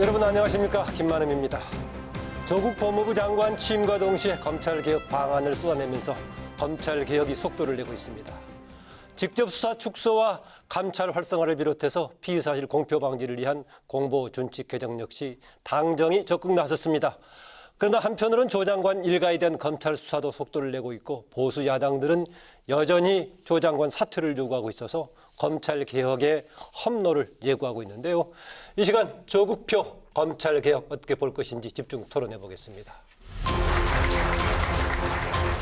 여러분 안녕하십니까, 김만음입니다. 조국 법무부 장관 취임과 동시에 검찰개혁 방안을 쏟아내면서 검찰개혁이 속도를 내고 있습니다. 직접 수사 축소와 감찰 활성화를 비롯해서 피의사실 공표 방지를 위한 공보준칙 개정 역시 당정이 적극 나섰습니다. 그러나 한편으로는 조 장관 일가에 대한 검찰 수사도 속도를 내고 있고 보수 야당들은 여전히 조 장관 사퇴를 요구하고 있어서 검찰개혁의 험로를 예고하고 있는데요. 이 시간 조국표 검찰개혁 어떻게 볼 것인지 집중 토론해 보겠습니다.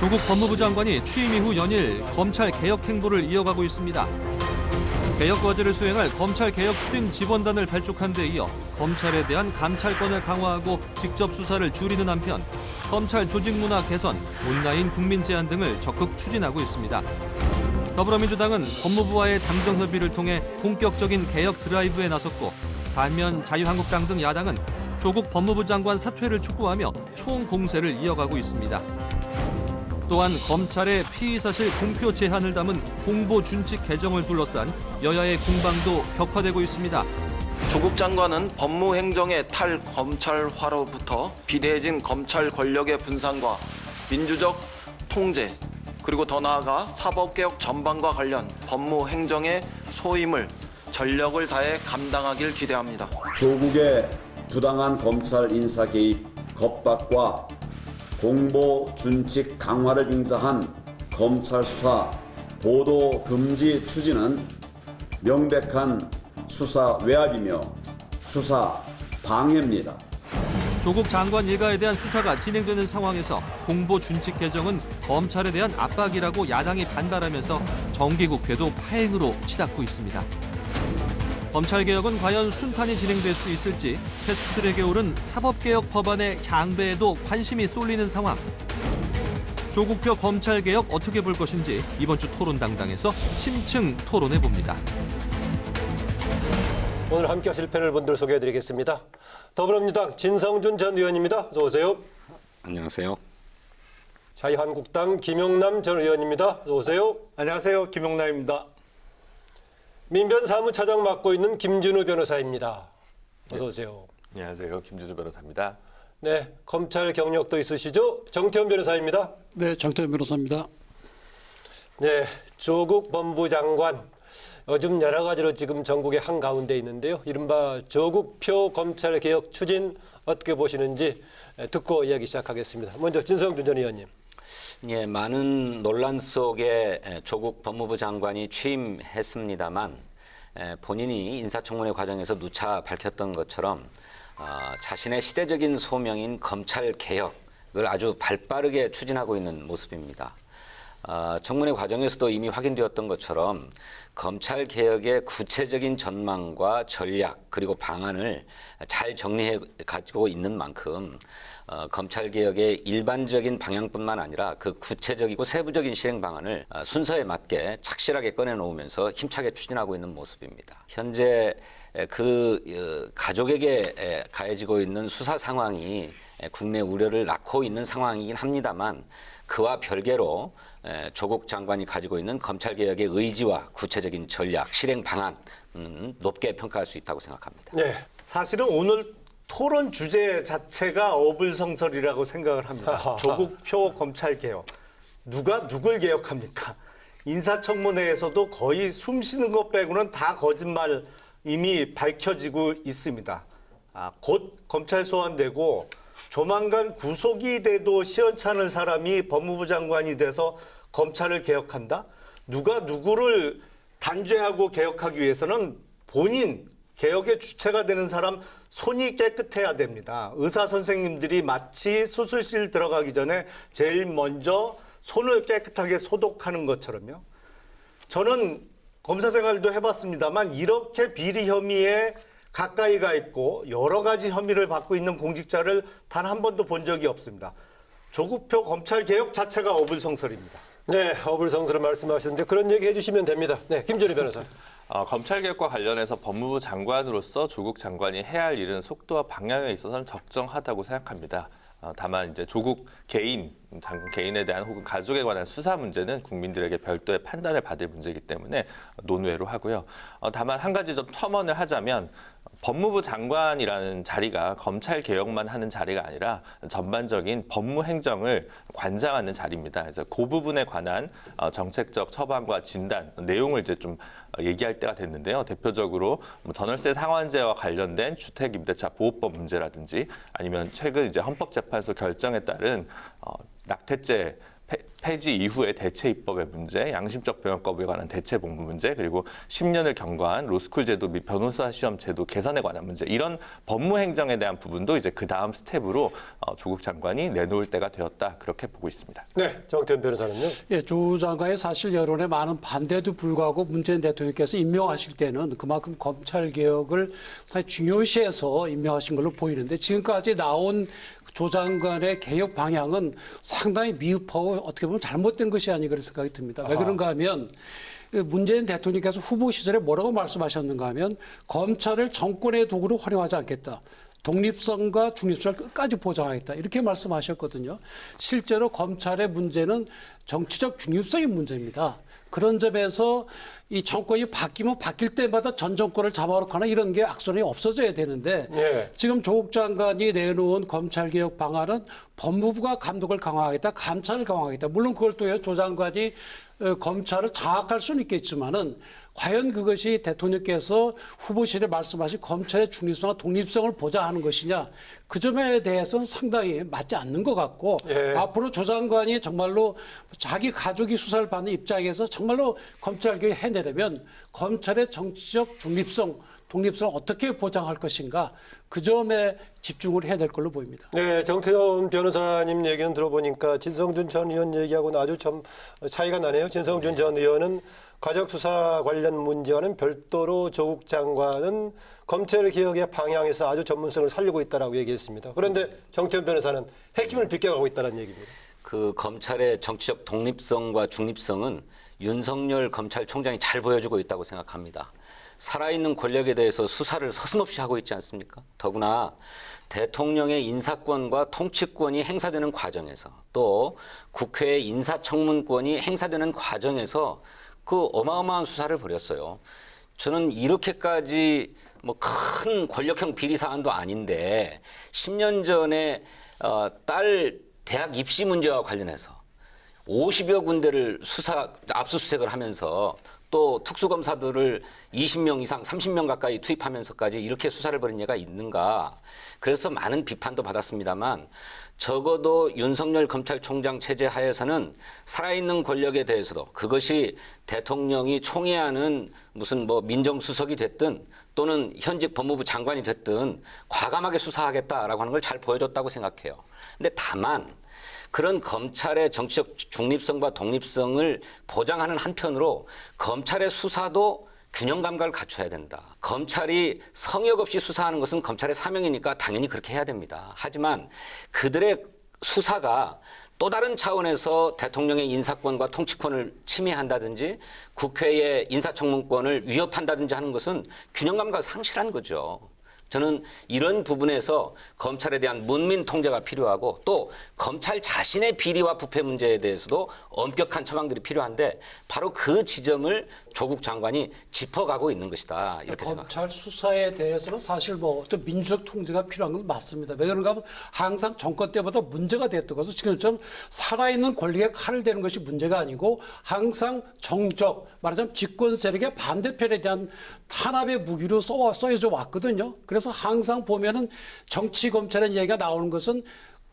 조국 법무부 장관이 취임 이후 연일 검찰개혁 행보를 이어가고 있습니다. 개혁 과제를 수행할 검찰개혁 추진 지원단을 발족한 데 이어 검찰에 대한 감찰권을 강화하고 직접 수사를 줄이는 한편 검찰 조직 문화 개선, 온라인 국민 제안 등을 적극 추진하고 있습니다. 더불어민주당은 법무부와의 당정 협의를 통해 본격적인 개혁 드라이브에 나섰고 반면 자유한국당 등 야당은 조국 법무부 장관 사퇴를 촉구하며 총공세를 이어가고 있습니다. 또한 검찰의 피의사실 공표 제한을 담은 공보준칙 개정을 둘러싼 여야의 공방도 격화되고 있습니다. 조국 장관은 법무행정의 탈검찰화로부터 비대해진 검찰 권력의 분산과 민주적 통제, 그리고 더 나아가 사법개혁 전반과 관련 법무행정의 소임을 전력을 다해 감당하길 기대합니다. 조국의 부당한 검찰 인사 개입, 겁박과 공보 준칙 강화를 빙자한 검찰 수사 보도 금지 추진은 명백한 수사 외압이며 수사 방해입니다. 조국 장관 일가에 대한 수사가 진행되는 상황에서 공보 준칙 개정은 검찰에 대한 압박이라고 야당이 반발하면서 정기국회도 파행으로 치닫고 있습니다. 검찰개혁은 과연 순탄히 진행될 수 있을지 패스트트랙에 오른 사법개혁 법안의 향배에도 관심이 쏠리는 상황. 조국표 검찰개혁 어떻게 볼 것인지 이번 주 토론당당에서 심층 토론해봅니다. 오늘 함께 하실 패널 분들 소개해드리겠습니다. 더불어민주당 진성준 전 의원입니다. 어서 오세요. 안녕하세요. 자유한국당 김용남 전 의원입니다. 어서 오세요. 안녕하세요. 김용남입니다. 민변사무차장 맡고 있는 김준우 변호사입니다. 어서 오세요. 안녕하세요. 김준우 변호사입니다. 네, 검찰 경력도 있으시죠? 정태훈 변호사입니다. 네, 정태훈 변호사입니다. 네, 조국 법무부 장관 요즘 여러 가지로 지금 전국에 한가운데 있는데요. 이른바 조국표 검찰개혁 추진 어떻게 보시는지 듣고 이야기 시작하겠습니다. 먼저 진성준 전 의원님. 예, 많은 논란 속에 조국 법무부 장관이 취임했습니다만 본인이 인사청문회 과정에서 누차 밝혔던 것처럼 자신의 시대적인 소명인 검찰개혁을 아주 발빠르게 추진하고 있는 모습입니다. 청문회 과정에서도 이미 확인되었던 것처럼 검찰개혁의 구체적인 전망과 전략 그리고 방안을 잘 정리해 가지고 있는 만큼 검찰개혁의 일반적인 방향뿐만 아니라 그 구체적이고 세부적인 실행 방안을 순서에 맞게 착실하게 꺼내놓으면서 힘차게 추진하고 있는 모습입니다. 현재 그 가족에게 가해지고 있는 수사 상황이 국내 우려를 낳고 있는 상황이긴 합니다만 그와 별개로 조국 장관이 가지고 있는 검찰개혁의 의지와 구체적인 전략, 실행 방안은 높게 평가할 수 있다고 생각합니다. 네. 사실은 오늘 토론 주제 자체가 어불성설이라고 생각을 합니다. 조국표 검찰개혁. 누가 누굴 개혁합니까? 인사청문회에서도 거의 숨 쉬는 것 빼고는 다 거짓말 이미 밝혀지고 있습니다. 곧 검찰 소환되고 조만간 구속이 돼도 시원찮을 사람이 법무부 장관이 돼서 검찰을 개혁한다? 누가 누구를 단죄하고 개혁하기 위해서는 본인 개혁의 주체가 되는 사람 손이 깨끗해야 됩니다. 의사 선생님들이 마치 수술실 들어가기 전에 제일 먼저 손을 깨끗하게 소독하는 것처럼요. 저는 검사 생활도 해봤습니다만 이렇게 비리 혐의에 가까이 가 있고 여러 가지 혐의를 받고 있는 공직자를 단 한 번도 본 적이 없습니다. 조국표 검찰개혁 자체가 어불성설입니다. 네, 어불성설을 말씀하셨는데 그런 얘기 해주시면 됩니다. 네, 김준우 변호사. 검찰개혁과 관련해서 법무부 장관으로서 조국 장관이 해야 할 일은 속도와 방향에 있어서는 적정하다고 생각합니다. 다만 이제 조국 개인 장관 개인에 대한 혹은 가족에 관한 수사 문제는 국민들에게 별도의 판단을 받을 문제이기 때문에 논외로 하고요. 다만 한 가지 좀 첨언을 하자면 법무부 장관이라는 자리가 검찰 개혁만 하는 자리가 아니라 전반적인 법무 행정을 관장하는 자리입니다. 그래서 그 부분에 관한 정책적 처방과 진단 내용을 이제 좀 얘기할 때가 됐는데요. 대표적으로 전월세 상환제와 관련된 주택 임대차 보호법 문제라든지 아니면 최근 이제 헌법재판소 결정에 따른 낙태죄 폐지 이후의 대체 입법의 문제, 양심적 병역 거부에 관한 대체 복무 문제, 그리고 10년을 경과한 로스쿨 제도 및 변호사 시험 제도 개선에 관한 문제, 이런 법무 행정에 대한 부분도 이제 그 다음 스텝으로 조국 장관이 내놓을 때가 되었다, 그렇게 보고 있습니다. 네, 정태훈 변호사는요. 예, 조 장관의 사실 여론에 많은 반대도 불구하고 문재인 대통령께서 임명하실 때는 그만큼 검찰 개혁을 상당히 중요시해서 임명하신 걸로 보이는데 지금까지 나온 조 장관의 개혁 방향은 상당히 미흡하고 어떻게 보면 잘못된 것이 아닌가 그런 생각이 듭니다. 왜 그런가 하면 문재인 대통령께서 후보 시절에 뭐라고 말씀하셨는가 하면 검찰을 정권의 도구로 활용하지 않겠다. 독립성과 중립성을 끝까지 보장하겠다. 이렇게 말씀하셨거든요. 실제로 검찰의 문제는 정치적 중립성의 문제입니다. 그런 점에서 이 정권이 바뀌면 바뀔 때마다 전 정권을 잡아놓거나 이런 게 악순환이 없어져야 되는데 예. 지금 조국 장관이 내놓은 검찰개혁 방안은 법무부가 감독을 강화하겠다, 감찰을 강화하겠다. 물론 그걸 또 조 장관이 검찰을 장악할 수는 있겠지만은 과연 그것이 대통령께서 후보실에 말씀하신 검찰의 중립성과 독립성을 보장하는 것이냐, 그 점에 대해서는 상당히 맞지 않는 것 같고 예. 앞으로 조 장관이 정말로 자기 가족이 수사를 받는 입장에서 정말로 검찰 개혁을 해내려면 검찰의 정치적 중립성, 독립성을 어떻게 보장할 것인가, 그 점에 집중을 해야 될 걸로 보입니다. 네, 정태훈 변호사님 얘기는 들어보니까 진성준 전 의원 얘기하고는 아주 좀 차이가 나네요. 진성준 전 의원은 가족수사 관련 문제와는 별도로 조국 장관은 검찰 개혁의 방향에서 아주 전문성을 살리고 있다라고 얘기했습니다. 그런데 정태훈 변호사는 핵심을 비껴가고 있다는 얘기입니다. 그 검찰의 정치적 독립성과 중립성은 윤석열 검찰총장이 잘 보여주고 있다고 생각합니다. 살아있는 권력에 대해서 수사를 서슴없이 하고 있지 않습니까? 더구나 대통령의 인사권과 통치권이 행사되는 과정에서 또 국회의 인사청문권이 행사되는 과정에서 그 어마어마한 수사를 벌였어요. 저는 이렇게까지 뭐 큰 권력형 비리 사안도 아닌데 10년 전에 딸 대학 입시 문제와 관련해서 50여 군데를 압수수색을 하면서 또 특수검사들을 20명 이상 30명 가까이 투입하면서까지 이렇게 수사를 벌인 예가 있는가. 그래서 많은 비판도 받았습니다만 적어도 윤석열 검찰총장 체제 하에서는 살아있는 권력에 대해서도 그것이 대통령이 총애하는 무슨 뭐 민정수석이 됐든 또는 현직 법무부 장관이 됐든 과감하게 수사하겠다라고 하는 걸 잘 보여줬다고 생각해요. 근데 다만 그런 검찰의 정치적 중립성과 독립성을 보장하는 한편으로 검찰의 수사도 균형 감각을 갖춰야 된다. 검찰이 성역 없이 수사하는 것은 검찰의 사명이니까 당연히 그렇게 해야 됩니다. 하지만 그들의 수사가 또 다른 차원에서 대통령의 인사권과 통치권을 침해한다든지 국회의 인사청문권을 위협한다든지 하는 것은 균형 감각을 상실한 거죠. 저는 이런 부분에서 검찰에 대한 문민 통제가 필요하고 또 검찰 자신의 비리와 부패 문제에 대해서도 엄격한 처방들이 필요한데 바로 그 지점을 조국 장관이 짚어가고 있는 것이다. 이렇게 생각합니다. 검찰 수사에 대해서는 사실 뭐 좀 민주적 통제가 필요한 건 맞습니다. 왜 그런가 하면 항상 정권 때보다 문제가 됐던 것은 지금 좀 살아있는 권력에 칼을 대는 것이 문제가 아니고 항상 정적, 말하자면 집권 세력의 반대편에 대한 탄압의 무기로 써여져 왔거든요. 그래서 항상 보면은 정치 검찰의 얘기가 나오는 것은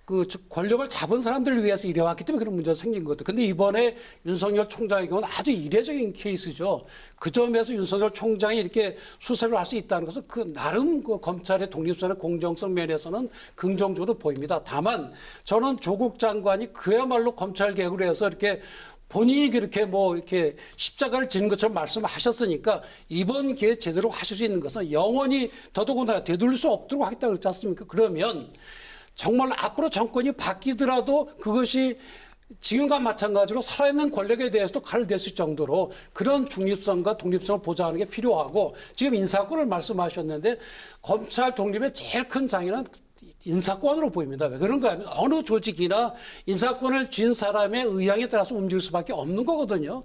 그 권력을 잡은 사람들을 위해서 일해왔기 때문에 그런 문제가 생긴 것 같아요. 근데 이번에 윤석열 총장의 경우는 아주 이례적인 케이스죠. 그 점에서 윤석열 총장이 이렇게 수사를 할 수 있다는 것은 그 나름 그 검찰의 독립성의 공정성 면에서는 긍정적으로 보입니다. 다만 저는 조국 장관이 그야말로 검찰 개혁을 해서 이렇게 본인이 그렇게 뭐 이렇게 십자가를 지는 것처럼 말씀하셨으니까 이번 기회에 제대로 하실 수 있는 것은 영원히 더더군다나 되돌릴 수 없도록 하겠다고 그랬지 않습니까? 그러면 정말 앞으로 정권이 바뀌더라도 그것이 지금과 마찬가지로 살아있는 권력에 대해서도 칼을 댈 수 있을 정도로 그런 중립성과 독립성을 보장하는 게 필요하고 지금 인사권을 말씀하셨는데 검찰 독립의 제일 큰 장애는 인사권으로 보입니다. 왜 그런가 하면 어느 조직이나 인사권을 쥔 사람의 의향에 따라서 움직일 수밖에 없는 거거든요.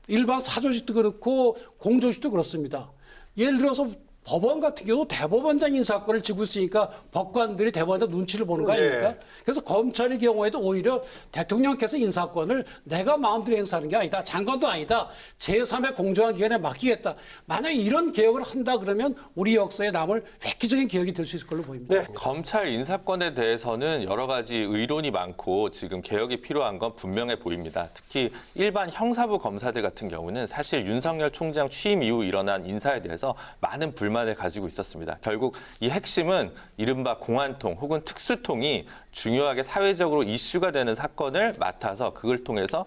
일반 사조직도 그렇고 공조직도 그렇습니다. 예를 들어서 법원 같은 경우 대법원장 인사권을 쥐고 있으니까 법관들이 대법원장 눈치를 보는 거 아닙니까? 네. 그래서 검찰의 경우에도 오히려 대통령께서 인사권을 내가 마음대로 행사하는 게 아니다. 장관도 아니다. 제3의 공정한 기관에 맡기겠다. 만약에 이런 개혁을 한다 그러면 우리 역사에 남을 획기적인 개혁이 될 수 있을 걸로 보입니다. 네. 검찰 인사권에 대해서는 여러 가지 의론이 많고 지금 개혁이 필요한 건 분명해 보입니다. 특히 일반 형사부 검사들 같은 경우는 사실 윤석열 총장 취임 이후 일어난 인사에 대해서 많은 불만을 가지고 있었습니다. 결국 이 핵심은 이른바 공안통 혹은 특수통이 중요하게 사회적으로 이슈가 되는 사건을 맡아서 그걸 통해서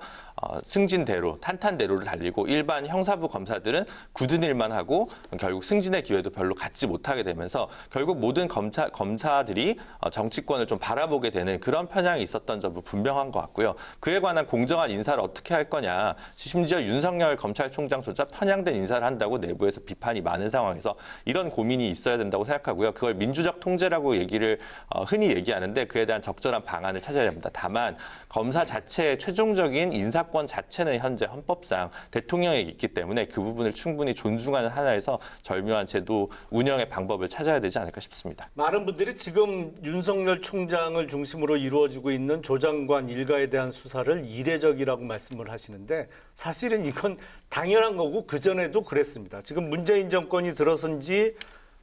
승진대로, 탄탄대로를 달리고 일반 형사부 검사들은 굳은 일만 하고 결국 승진의 기회도 별로 갖지 못하게 되면서 결국 모든 검사들이 정치권을 좀 바라보게 되는 그런 편향이 있었던 점은 분명한 것 같고요. 그에 관한 공정한 인사를 어떻게 할 거냐. 심지어 윤석열 검찰총장조차 편향된 인사를 한다고 내부에서 비판이 많은 상황에서 이런 고민이 있어야 된다고 생각하고요. 그걸 민주적 통제라고 얘기를 흔히 얘기하는데 그에 대한 적절한 방안을 찾아야 합니다. 다만 검사 자체의 최종적인 인사권 자체는 현재 헌법상 대통령에게 있기 때문에 그 부분을 충분히 존중하는 하나에서 절묘한 제도 운영의 방법을 찾아야 되지 않을까 싶습니다. 많은 분들이 지금 윤석열 총장을 중심으로 이루어지고 있는 조 장관 일가에 대한 수사를 이례적이라고 말씀을 하시는데 사실은 이건 당연한 거고 그전에도 그랬습니다. 지금 문재인 정권이 들어선 지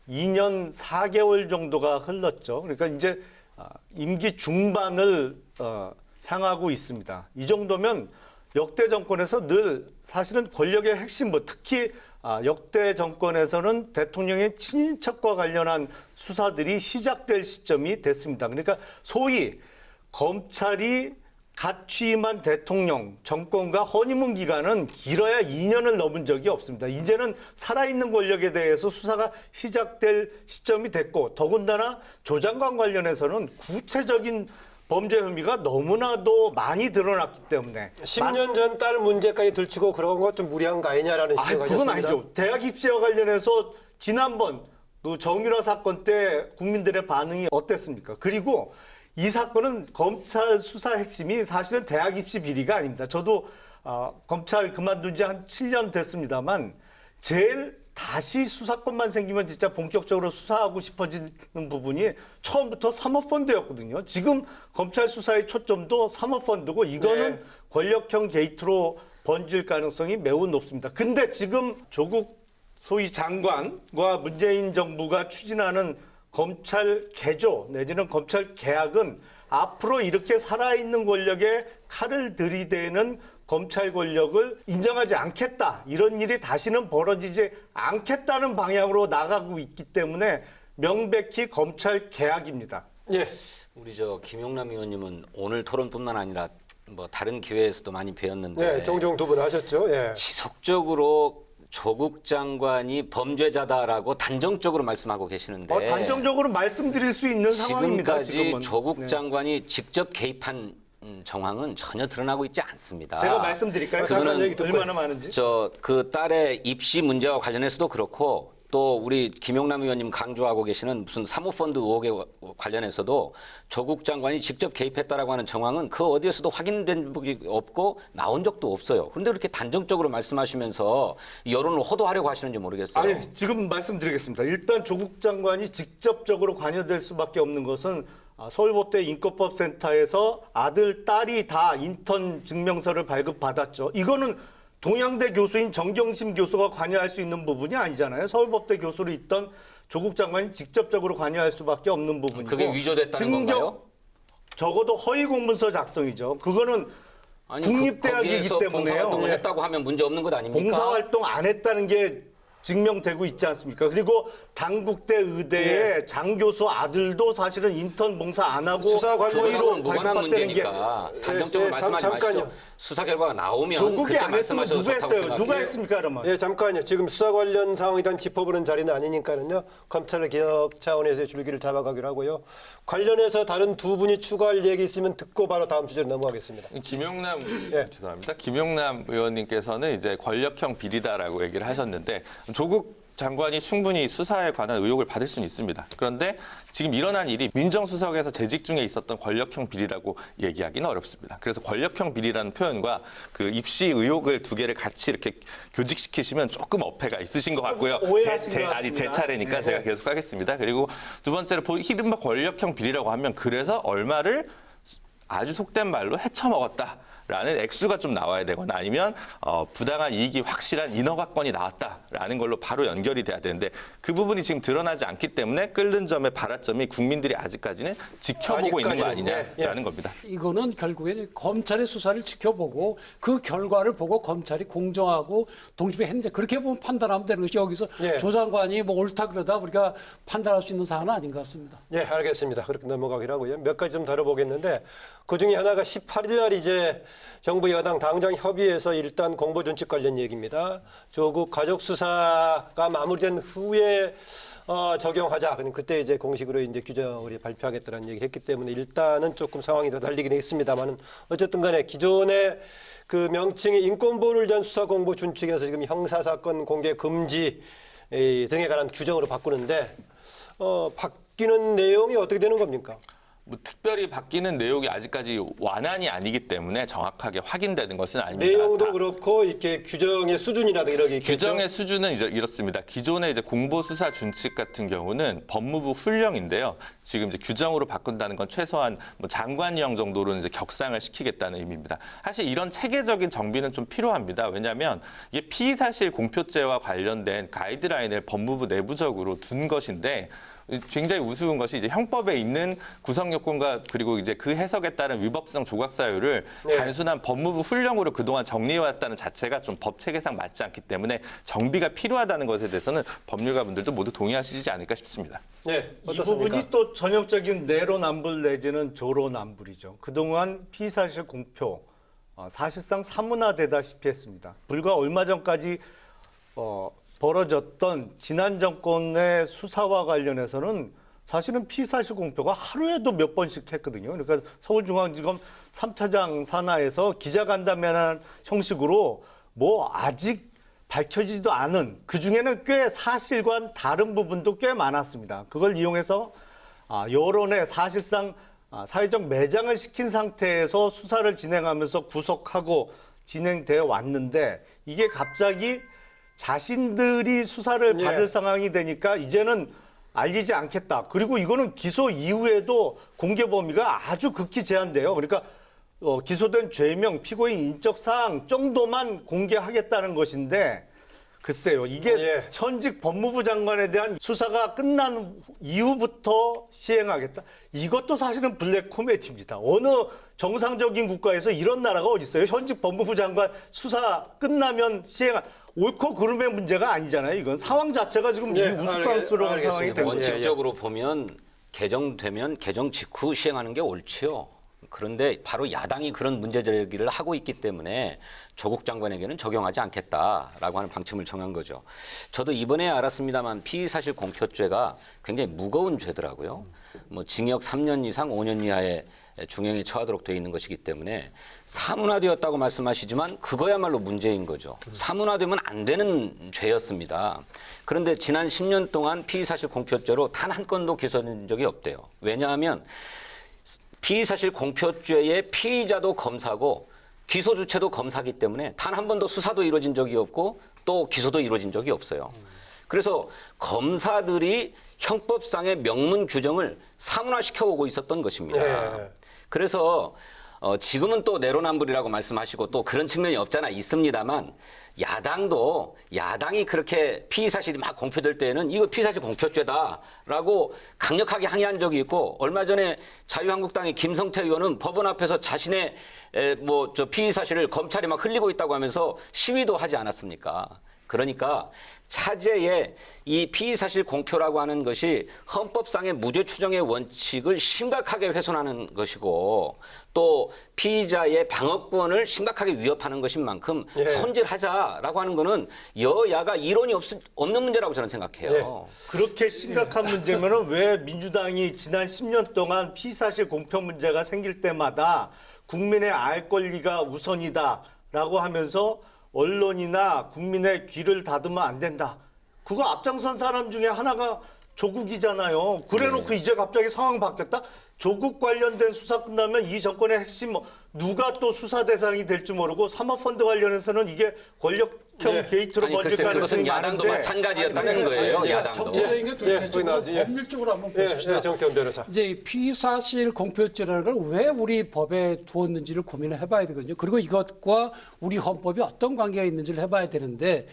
2년 4개월 정도가 흘렀죠. 그러니까 이제 임기 중반을 향하고 있습니다. 이 정도면 역대 정권에서 늘 사실은 권력의 핵심, 특히 역대 정권에서는 대통령의 친인척과 관련한 수사들이 시작될 시점이 됐습니다. 그러니까 소위 검찰이 갓 취임한 대통령 정권과 허니문 기간은 길어야 2년을 넘은 적이 없습니다. 이제는 살아있는 권력에 대해서 수사가 시작될 시점이 됐고 더군다나 조 장관 관련해서는 구체적인 범죄 혐의가 너무나도 많이 드러났기 때문에 10년 전 딸 문제까지 들추고 그런 거 좀 무리한 거 아니냐라는 지적을 그건 하셨습니다. 아니죠. 대학 입시와 관련해서 지난번 또 정유라 사건 때 국민들의 반응이 어땠습니까? 그리고 이 사건은 검찰 수사 핵심이 사실은 대학 입시 비리가 아닙니다. 저도 검찰 그만둔 지 한 7년 됐습니다만 제일 다시 수사권만 생기면 진짜 본격적으로 수사하고 싶어지는 부분이 처음부터 사모펀드였거든요. 지금 검찰 수사의 초점도 사모펀드고 이거는 네. 권력형 게이트로 번질 가능성이 매우 높습니다. 근데 지금 조국 소위 장관과 문재인 정부가 추진하는 검찰 개조 내지는 검찰 개혁은 앞으로 이렇게 살아있는 권력에 칼을 들이대는 검찰 권력을 인정하지 않겠다. 이런 일이 다시는 벌어지지 않겠다는 방향으로 나가고 있기 때문에 명백히 검찰 개혁입니다. 예. 우리 김용남 의원님은 오늘 토론뿐만 아니라 뭐 다른 기회에서도 많이 배웠는데 네, 종종 두 분 하셨죠. 예. 지속적으로 조국 장관이 범죄자다라고 단정적으로 말씀하고 계시는데 단정적으로 말씀드릴 수 있는 상황입니다. 지금까지 지금은. 조국 장관이 직접 개입한 정황은 전혀 드러나고 있지 않습니다. 제가 말씀드릴까요? 잠깐 얘기 듣고요. 얼마나 많은지. 그 딸의 입시 문제와 관련해서도 그렇고 또 우리 김용남 의원님 강조하고 계시는 무슨 사모펀드 의혹에 관련해서도 조국 장관이 직접 개입했다라고 하는 정황은 그 어디에서도 확인된 적이 없고 나온 적도 없어요. 그런데 그렇게 단정적으로 말씀하시면서 여론을 호도하려고 하시는지 모르겠어요. 아니, 지금 말씀드리겠습니다. 일단 조국 장관이 직접적으로 관여될 수밖에 없는 것은 서울법대 인권법센터에서 아들, 딸이 다 인턴 증명서를 발급받았죠. 이거는 동양대 교수인 정경심 교수가 관여할 수 있는 부분이 아니잖아요. 서울법대 교수로 있던 조국 장관이 직접적으로 관여할 수밖에 없는 부분이고. 그게 위조됐다는 건가요? 적어도 허위 공문서 작성이죠. 그거는 아니, 국립대학이기 거기에서 때문에요. 봉사활동을 예. 했다고 하면 문제 없는 것 아닙니까? 봉사활동 안 했다는 게 증명되고 있지 않습니까? 그리고 당국대 의대의 장 교수 아들도 사실은 인턴 봉사 안 하고 수사 관련 허위로 무관한 발급받다는 게 문제니까 단정적으로 말씀하지 잠깐요. 마시죠. 수사 결과가 나오면 조국이 그때 안 했으면 말씀하셔도 누가 좋다고 했어요? 생각해요. 누가 했습니까, 그러면? 예, 잠깐요. 지금 수사 관련 상황에 대한 짚어보는 자리는 아니니까는요. 검찰 개혁 차원에서의 줄기를 잡아가기로 하고요. 관련해서 다른 두 분이 추가할 얘기 있으면 듣고 바로 다음 주제로 넘어가겠습니다. 김용남 예. 죄송합니다. 김용남 의원님께서는 이제 권력형 비리다라고 얘기를 하셨는데 조국 장관이 충분히 수사에 관한 의혹을 받을 수는 있습니다. 그런데 지금 일어난 일이 민정수석에서 재직 중에 있었던 권력형 비리라고 얘기하기는 어렵습니다. 그래서 권력형 비리라는 표현과 그 입시 의혹을 두 개를 같이 이렇게 교직시키시면 조금 어폐가 있으신 것 같고요. 오해하신 것 아니 제 같습니다. 차례니까 네. 제가 계속 하겠습니다. 그리고 두 번째로 이른바 권력형 비리라고 하면 그래서 얼마를 아주 속된 말로 헤쳐먹었다라는 액수가 좀 나와야 되거나 아니면 부당한 이익이 확실한 인허가권이 나왔다라는 걸로 바로 연결이 돼야 되는데 그 부분이 지금 드러나지 않기 때문에 끓는 점의 발화점이 국민들이 아직까지는 지켜보고 있는 거 아직까지는, 아니냐라는 겁니다. 이거는 결국에 검찰의 수사를 지켜보고 그 결과를 보고 검찰이 공정하고 독립했는데 그렇게 보면 판단하면 되는 것이 여기서 예. 조 장관이 뭐 옳다 그러다 우리가 판단할 수 있는 사안은 아닌 것 같습니다. 예, 알겠습니다. 그렇게 넘어가기로 하고요. 몇 가지 좀 다뤄보겠는데 그중에 하나가 18일 날 이제 정부 여당 당장 협의해서 일단 공보준칙 관련 얘기입니다. 조국 가족 수사가 마무리된 후에 적용하자. 그때 이제 공식으로 이제 규정을 발표하겠다는 얘기를 했기 때문에 일단은 조금 상황이 더 달리긴 했습니다만은 어쨌든 간에 기존의 그 명칭이 인권보호를 위한 수사 공보 준칙에서 지금 형사사건 공개 금지 등에 관한 규정으로 바꾸는데 바뀌는 내용이 어떻게 되는 겁니까? 뭐 특별히 바뀌는 내용이 아직까지 완안이 아니기 때문에 정확하게 확인되는 것은 아닙니다. 내용도 그렇고 이렇게 규정의 수준이라든가 이런 게 있겠죠? 규정의 수준은 이제 이렇습니다. 기존의 이제 공보수사 준칙 같은 경우는 법무부 훈령인데요. 지금 이제 규정으로 바꾼다는 건 최소한 뭐 장관령 정도로는 이제 격상을 시키겠다는 의미입니다. 사실 이런 체계적인 정비는 좀 필요합니다. 왜냐하면 이게 피의사실 공표죄와 관련된 가이드라인을 법무부 내부적으로 둔 것인데. 굉장히 우스운 것이 이제 형법에 있는 구성 요건과 그리고 이제 그 해석에 따른 위법성 조각 사유를 네. 단순한 법무부 훈령으로 그동안 정리해왔다는 자체가 좀 법 체계상 맞지 않기 때문에 정비가 필요하다는 것에 대해서는 법률가분들도 모두 동의하시지 않을까 싶습니다. 네, 이 어떻습니까? 부분이 또 전형적인 내로남불 내지는 조로남불이죠. 그동안 피의사실 공표 사실상 사문화되다시피 했습니다. 불과 얼마 전까지 벌어졌던 지난 정권의 수사와 관련해서는 사실은 피의사실 공표가 하루에도 몇 번씩 했거든요. 그러니까 서울중앙지검 3차장 산하에서 기자간담회라는 형식으로 뭐 아직 밝혀지지도 않은 그중에는 꽤 사실과 다른 부분도 꽤 많았습니다. 그걸 이용해서 여론에 사실상 사회적 매장을 시킨 상태에서 수사를 진행하면서 구속하고 진행되어 왔는데 이게 갑자기 자신들이 수사를 받을 상황이 되니까 이제는 알리지 않겠다. 그리고 이거는 기소 이후에도 공개 범위가 아주 극히 제한돼요. 그러니까 기소된 죄명, 피고인 인적 사항 정도만 공개하겠다는 것인데 글쎄요. 이게 현직 법무부 장관에 대한 수사가 끝난 이후부터 시행하겠다. 이것도 사실은 블랙 코미디입니다. 어느 정상적인 국가에서 이런 나라가 어디 있어요? 현직 법무부 장관 수사 끝나면 시행한 옳고 그름의 문제가 아니잖아요. 이건 상황 자체가 지금 우스꽝스러운 상황이 된 거죠. 원칙적으로 보면 개정되면 개정 직후 시행하는 게 옳지요. 그런데 바로 야당이 그런 문제 제기를 하고 있기 때문에 조국 장관에게는 적용하지 않겠다라고 하는 방침을 정한 거죠. 저도 이번에 알았습니다만 피의사실 공표죄가 굉장히 무거운 죄더라고요. 뭐 징역 3년 이상 5년 이하의 중형에 처하도록 되어 있는 것이기 때문에 사문화되었다고 말씀하시지만 그거야말로 문제인 거죠. 사문화되면 안 되는 죄였습니다. 그런데 지난 10년 동안 피의사실 공표죄로 단 한 건도 기소된 적이 없대요. 왜냐하면 피의사실 공표죄의 피의자도 검사고 기소 주체도 검사기 때문에 단 한 번도 수사도 이루어진 적이 없고 또 기소도 이루어진 적이 없어요. 그래서 검사들이 형법상의 명문 규정을 사문화시켜 오고 있었던 것입니다. 그래서 지금은 또 내로남불이라고 말씀하시고 또 그런 측면이 없잖아 있습니다만 야당이 그렇게 피의사실이 막 공표될 때에는 이거 피의사실 공표죄다라고 강력하게 항의한 적이 있고 얼마 전에 자유한국당의 김성태 의원은 법원 앞에서 자신의 피의사실을 검찰이 막 흘리고 있다고 하면서 시위도 하지 않았습니까? 그러니까 차제에 이 피의사실 공표라고 하는 것이 헌법상의 무죄 추정의 원칙을 심각하게 훼손하는 것이고 또 피의자의 방어권을 심각하게 위협하는 것인 만큼 손질하자라고 하는 거는 여야가 이론이 없는 문제라고 저는 생각해요. 그렇게 심각한 문제면은 왜 민주당이 지난 10년 동안 피의사실 공표 문제가 생길 때마다 국민의 알 권리가 우선이다라고 하면서 언론이나 국민의 귀를 닫으면 안 된다. 그거 앞장선 사람 중에 하나가 조국이잖아요. 그래놓고 이제 갑자기 상황 바뀌었다? 조국 관련된 수사 끝나면 이 정권의 핵심 누가 또 수사 대상이 될지 모르고 사모펀드 관련해서는 이게 권력형 게이트로 아니, 번질 글쎄 가능성이 그것은 야당도 많은데 마찬가지였다는 거예요. 야당도. 정치적인 게 거기 나와야지. 도대체 법률적으로 한번 보십시다. 정태훈 변호사. 이제 피의사실 공표죄라는 걸 왜 우리 법에 두었는지를 고민을 해봐야 되거든요. 그리고 이것과 우리 헌법이 어떤 관계가 있는지를 해봐야 되는데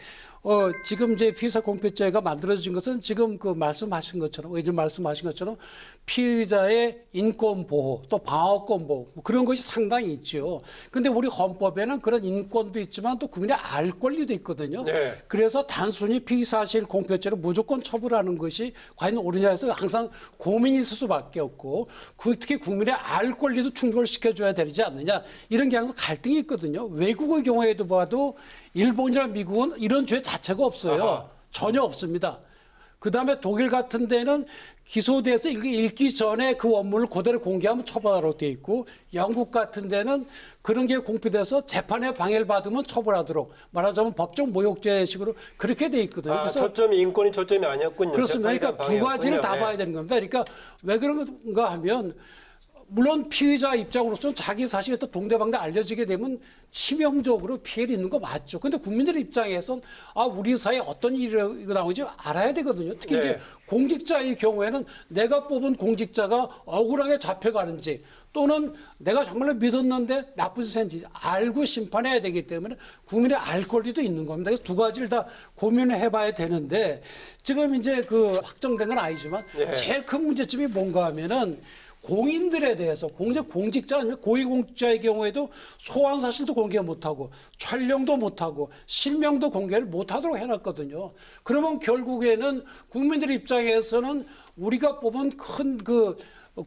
지금 이제 피의사 공표죄가 만들어진 것은 지금 그 말씀하신 것처럼 의원 말씀하신 것처럼 피의자의 인권 보호 또 방어권 보호 그런 것이 상당히 있죠. 근데 우리 헌법에는 그런 인권도 있지만 또 국민의 알 권리도 있거든요. 네. 그래서 단순히 피의사실 공표죄로 무조건 처벌하는 것이 과연 옳으냐 해서 항상 고민이 있을 수밖에 없고 특히 국민의 알 권리도 충족을 시켜줘야 되지 않느냐 이런 게 항상 갈등이 있거든요. 외국의 경우에도 봐도 일본이나 미국은 이런 죄 자체가 없어요. 아하. 전혀 없습니다. 그다음에 독일 같은 데는 기소돼서 읽기 전에 그 원문을 그대로 공개하면 처벌하도록 돼 있고 영국 같은 데는 그런 게 공표돼서 재판에 방해를 받으면 처벌하도록 말하자면 법정 모욕죄식으로 그렇게 돼 있거든요. 그래서 초점이 인권이 초점이 아니었군요. 그렇습니다. 그러니까 두 가지를 다 네. 봐야 되는 겁니다. 그러니까 왜 그런가 하면 물론 피의자 입장으로서는 자기 사실이 또 동대방대 알려지게 되면 치명적으로 피해를 입는 거 맞죠. 근데 국민들 입장에선 우리 사회에 어떤 일이 나오는지 알아야 되거든요. 특히 네. 이제 공직자의 경우에는 내가 뽑은 공직자가 억울하게 잡혀가는지 또는 내가 정말로 믿었는데 나쁜 짓인지 알고 심판해야 되기 때문에 국민의 알 권리도 있는 겁니다. 그래서 두 가지를 다 고민을 해봐야 되는데 지금 이제 그 확정된 건 아니지만 네. 제일 큰 문제점이 뭔가 하면은 공인들에 대해서 공직자 아니면 고위공직자의 경우에도 소환 사실도 공개 못하고 촬영도 못하고 실명도 공개를 못하도록 해놨거든요. 그러면 결국에는 국민들 입장에서는 우리가 뽑은 큰 그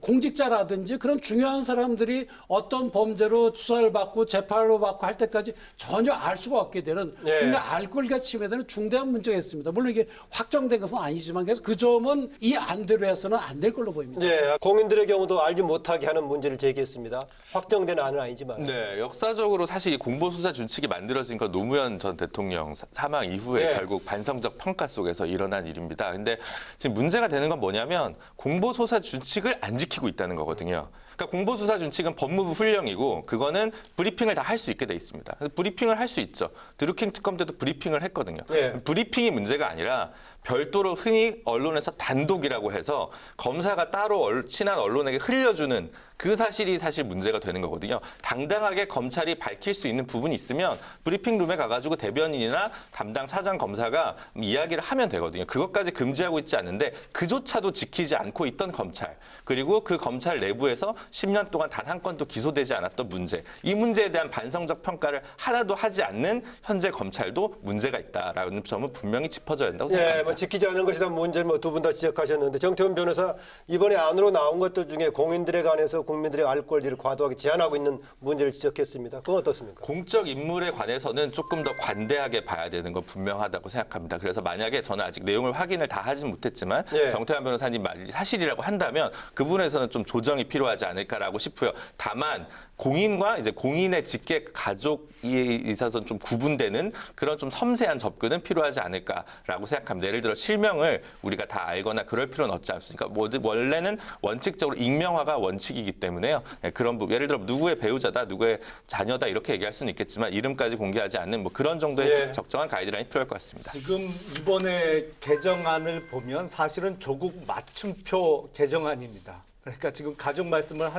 공직자라든지 그런 중요한 사람들이 어떤 범죄로 수사를 받고 재판을 받고 할 때까지 전혀 알 수가 없게 되는 예. 국민의 알 권리가 침해되는 중대한 문제가 있습니다. 물론 이게 확정된 것은 아니지만 그래서 그 점은 이 안대로 해서는 안 될 걸로 보입니다. 예, 공인들의 경우도 알지 못하게 하는 문제를 제기했습니다. 확정된 안은 아니지만. 네, 역사적으로 사실 이 공보수사 준칙이 만들어진 건 노무현 전 대통령 사망 이후에 네. 결국 반성적 평가 속에서 일어난 일입니다. 근데 지금 문제가 되는 건 뭐냐면 공보수사 준칙을 안 지키고 있다는 거거든요. 그러니까 공보수사 준칙은 법무부 훈령이고 그거는 브리핑을 다 할 수 있게 돼 있습니다. 브리핑을 할 수 있죠. 드루킹 특검 때도 브리핑을 했거든요. 네. 브리핑이 문제가 아니라 별도로 흔히 언론에서 단독이라고 해서 검사가 따로 친한 언론에게 흘려주는 그 사실이 사실 문제가 되는 거거든요. 당당하게 검찰이 밝힐 수 있는 부분이 있으면 브리핑룸에 가가지고 대변인이나 담당 차장 검사가 이야기를 하면 되거든요. 그것까지 금지하고 있지 않은데 그조차도 지키지 않고 있던 검찰 그리고 그 검찰 내부에서 10년 동안 단 한 건도 기소되지 않았던 문제 이 문제에 대한 반성적 평가를 하나도 하지 않는 현재 검찰도 문제가 있다라는 점은 분명히 짚어져야 된다고 생각합니다. 예, 뭐 지키지 않은 것이다 문제를 두 분 다 지적하셨는데 정태훈 변호사 이번에 안으로 나온 것들 중에 공인들에 관해서 국민들의 알 권리를 과도하게 제한하고 있는 문제를 지적했습니다. 그건 어떻습니까? 공적 인물에 관해서는 조금 더 관대하게 봐야 되는 건 분명하다고 생각합니다. 그래서 만약에 저는 아직 내용을 확인을 다 하진 못했지만 예. 정태환 변호사님 말이 사실이라고 한다면 그 부분에서는 좀 조정이 필요하지 않을까라고 싶고요. 다만 공인과 이제 공인의 직계 가족에 있어서 좀 구분되는 그런 좀 섬세한 접근은 필요하지 않을까라고 생각합니다. 예를 들어 실명을 우리가 다 알거나 그럴 필요는 없지 않습니까? 원래는 원칙적으로 익명화가 원칙이기 때문에요. 그런 부분, 예를 들어 누구의 배우자다, 누구의 자녀다 이렇게 얘기할 수는 있겠지만 이름까지 공개하지 않는 뭐 그런 정도의 예. 적정한 가이드라인이 필요할 것 같습니다. 지금 이번에 개정안을 보면 사실은 조국 맞춤표 개정안입니다. 그러니까 지금 가족 말씀을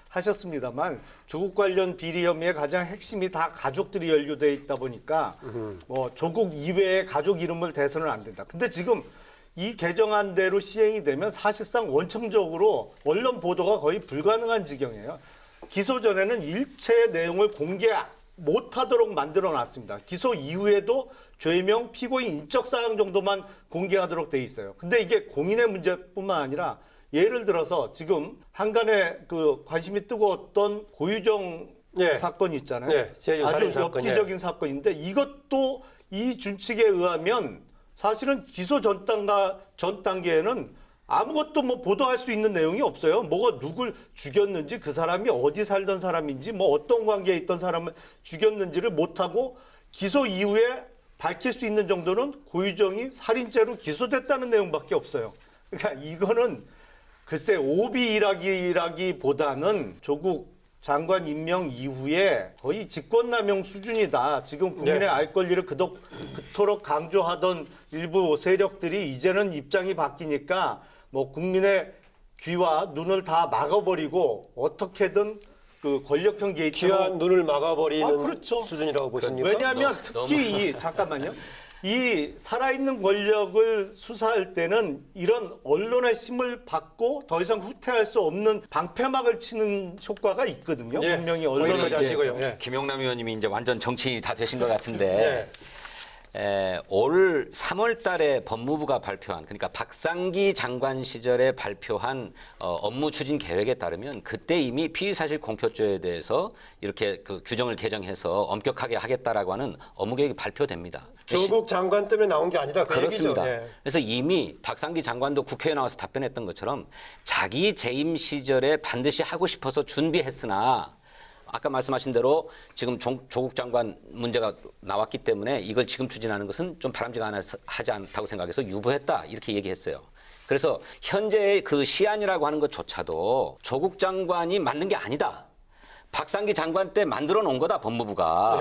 하셨습니다만 조국 관련 비리 혐의의 가장 핵심이 다 가족들이 연루돼 있다 보니까 뭐 조국 이외의 가족 이름을 대서는 안 된다. 근데 지금 이 개정안대로 시행이 되면 사실상 원천적으로 언론 보도가 거의 불가능한 지경이에요. 기소 전에는 일체 내용을 공개 못하도록 만들어놨습니다. 기소 이후에도 죄명, 피고인 인적 사항 정도만 공개하도록 돼 있어요. 근데 이게 공인의 문제뿐만 아니라 예를 들어서 지금 한간에 그 관심이 뜨거웠던 고유정 예. 사건 있잖아요. 예, 제주 살인 아주 사건, 엽기적인 사건인데 이것도 이 준칙에 의하면 사실은 기소 전 단계에는 아무것도 뭐 보도할 수 있는 내용이 없어요. 뭐가 누굴 죽였는지 그 사람이 어디 살던 사람인지 뭐 어떤 관계에 있던 사람을 죽였는지를 못하고 기소 이후에 밝힐 수 있는 정도는 고유정이 살인죄로 기소됐다는 내용밖에 없어요. 그러니까 이거는 글쎄 오비 일하기라기보다는 조국 장관 임명 이후에 거의 직권남용 수준이다. 지금 국민의 네. 알 권리를 그토록 강조하던 일부 세력들이 이제는 입장이 바뀌니까 뭐 국민의 귀와 눈을 다 막아버리고 어떻게든 그 권력형 게이트로 귀한 눈을 막아버리는 그렇죠. 수준이라고 보십니까? 왜냐하면 특히 잠깐만요. 이 살아있는 권력을 수사할 때는 이런 언론의 힘을 받고 더 이상 후퇴할 수 없는 방패막을 치는 효과가 있거든요. 예, 분명히 거기까지 언론을 하시고요. 예. 김용남 의원님이 이제 완전 정치인이 다 되신 것 같은데 예. 올 3월 달에 법무부가 발표한 그러니까 박상기 장관 시절에 발표한 업무 추진 계획에 따르면 그때 이미 피의사실 공표죄에 대해서 이렇게 그 규정을 개정해서 엄격하게 하겠다라고 하는 업무 계획이 발표됩니다. 조국 장관 때문에 나온 게 아니다. 그 그렇습니다. 얘기죠. 예. 그래서 이미 박상기 장관도 국회에 나와서 답변했던 것처럼 자기 재임 시절에 반드시 하고 싶어서 준비했으나 아까 말씀하신 대로 지금 조국 장관 문제가 나왔기 때문에 이걸 지금 추진하는 것은 좀 바람직하지 않다고 생각해서 유보했다 이렇게 얘기했어요. 그래서 현재의 그 시안이라고 하는 것조차도 조국 장관이 만든 게 아니다. 박상기 장관 때 만들어 놓은 거다 법무부가.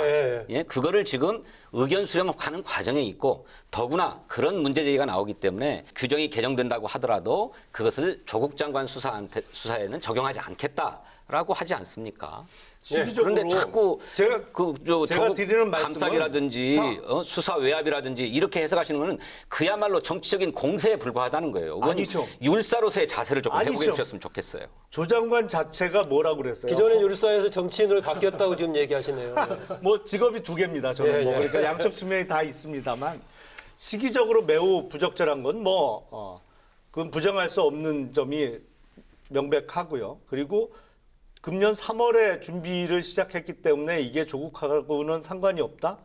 예, 그거를 지금 의견 수렴하는 과정에 있고 더구나 그런 문제 제기가 나오기 때문에 규정이 개정된다고 하더라도 그것을 조국 장관 수사에는 적용하지 않겠다라고 하지 않습니까? 그런데 자꾸 제가 조국 드리는 말씀은 감싸기라든지 수사 외압이라든지 이렇게 해석하시는 거는 그야말로 정치적인 공세에 불과하다는 거예요. 아니죠. 율사로서의 자세를 조금 회복해 아니죠. 주셨으면 좋겠어요. 조 장관 자체가 뭐라고 그랬어요? 기존의 율사에서 정치인으로 바뀌었다고 지금 얘기하시네요. 뭐 직업이 두 개입니다. 저는 예, 뭐 예. 그러니까 양쪽 측면이 다 있습니다만 시기적으로 매우 부적절한 건 그건 부정할 수 없는 점이 명백하고요. 그리고 금년 3월에 준비를 시작했기 때문에 이게 조국하고는 상관이 없다?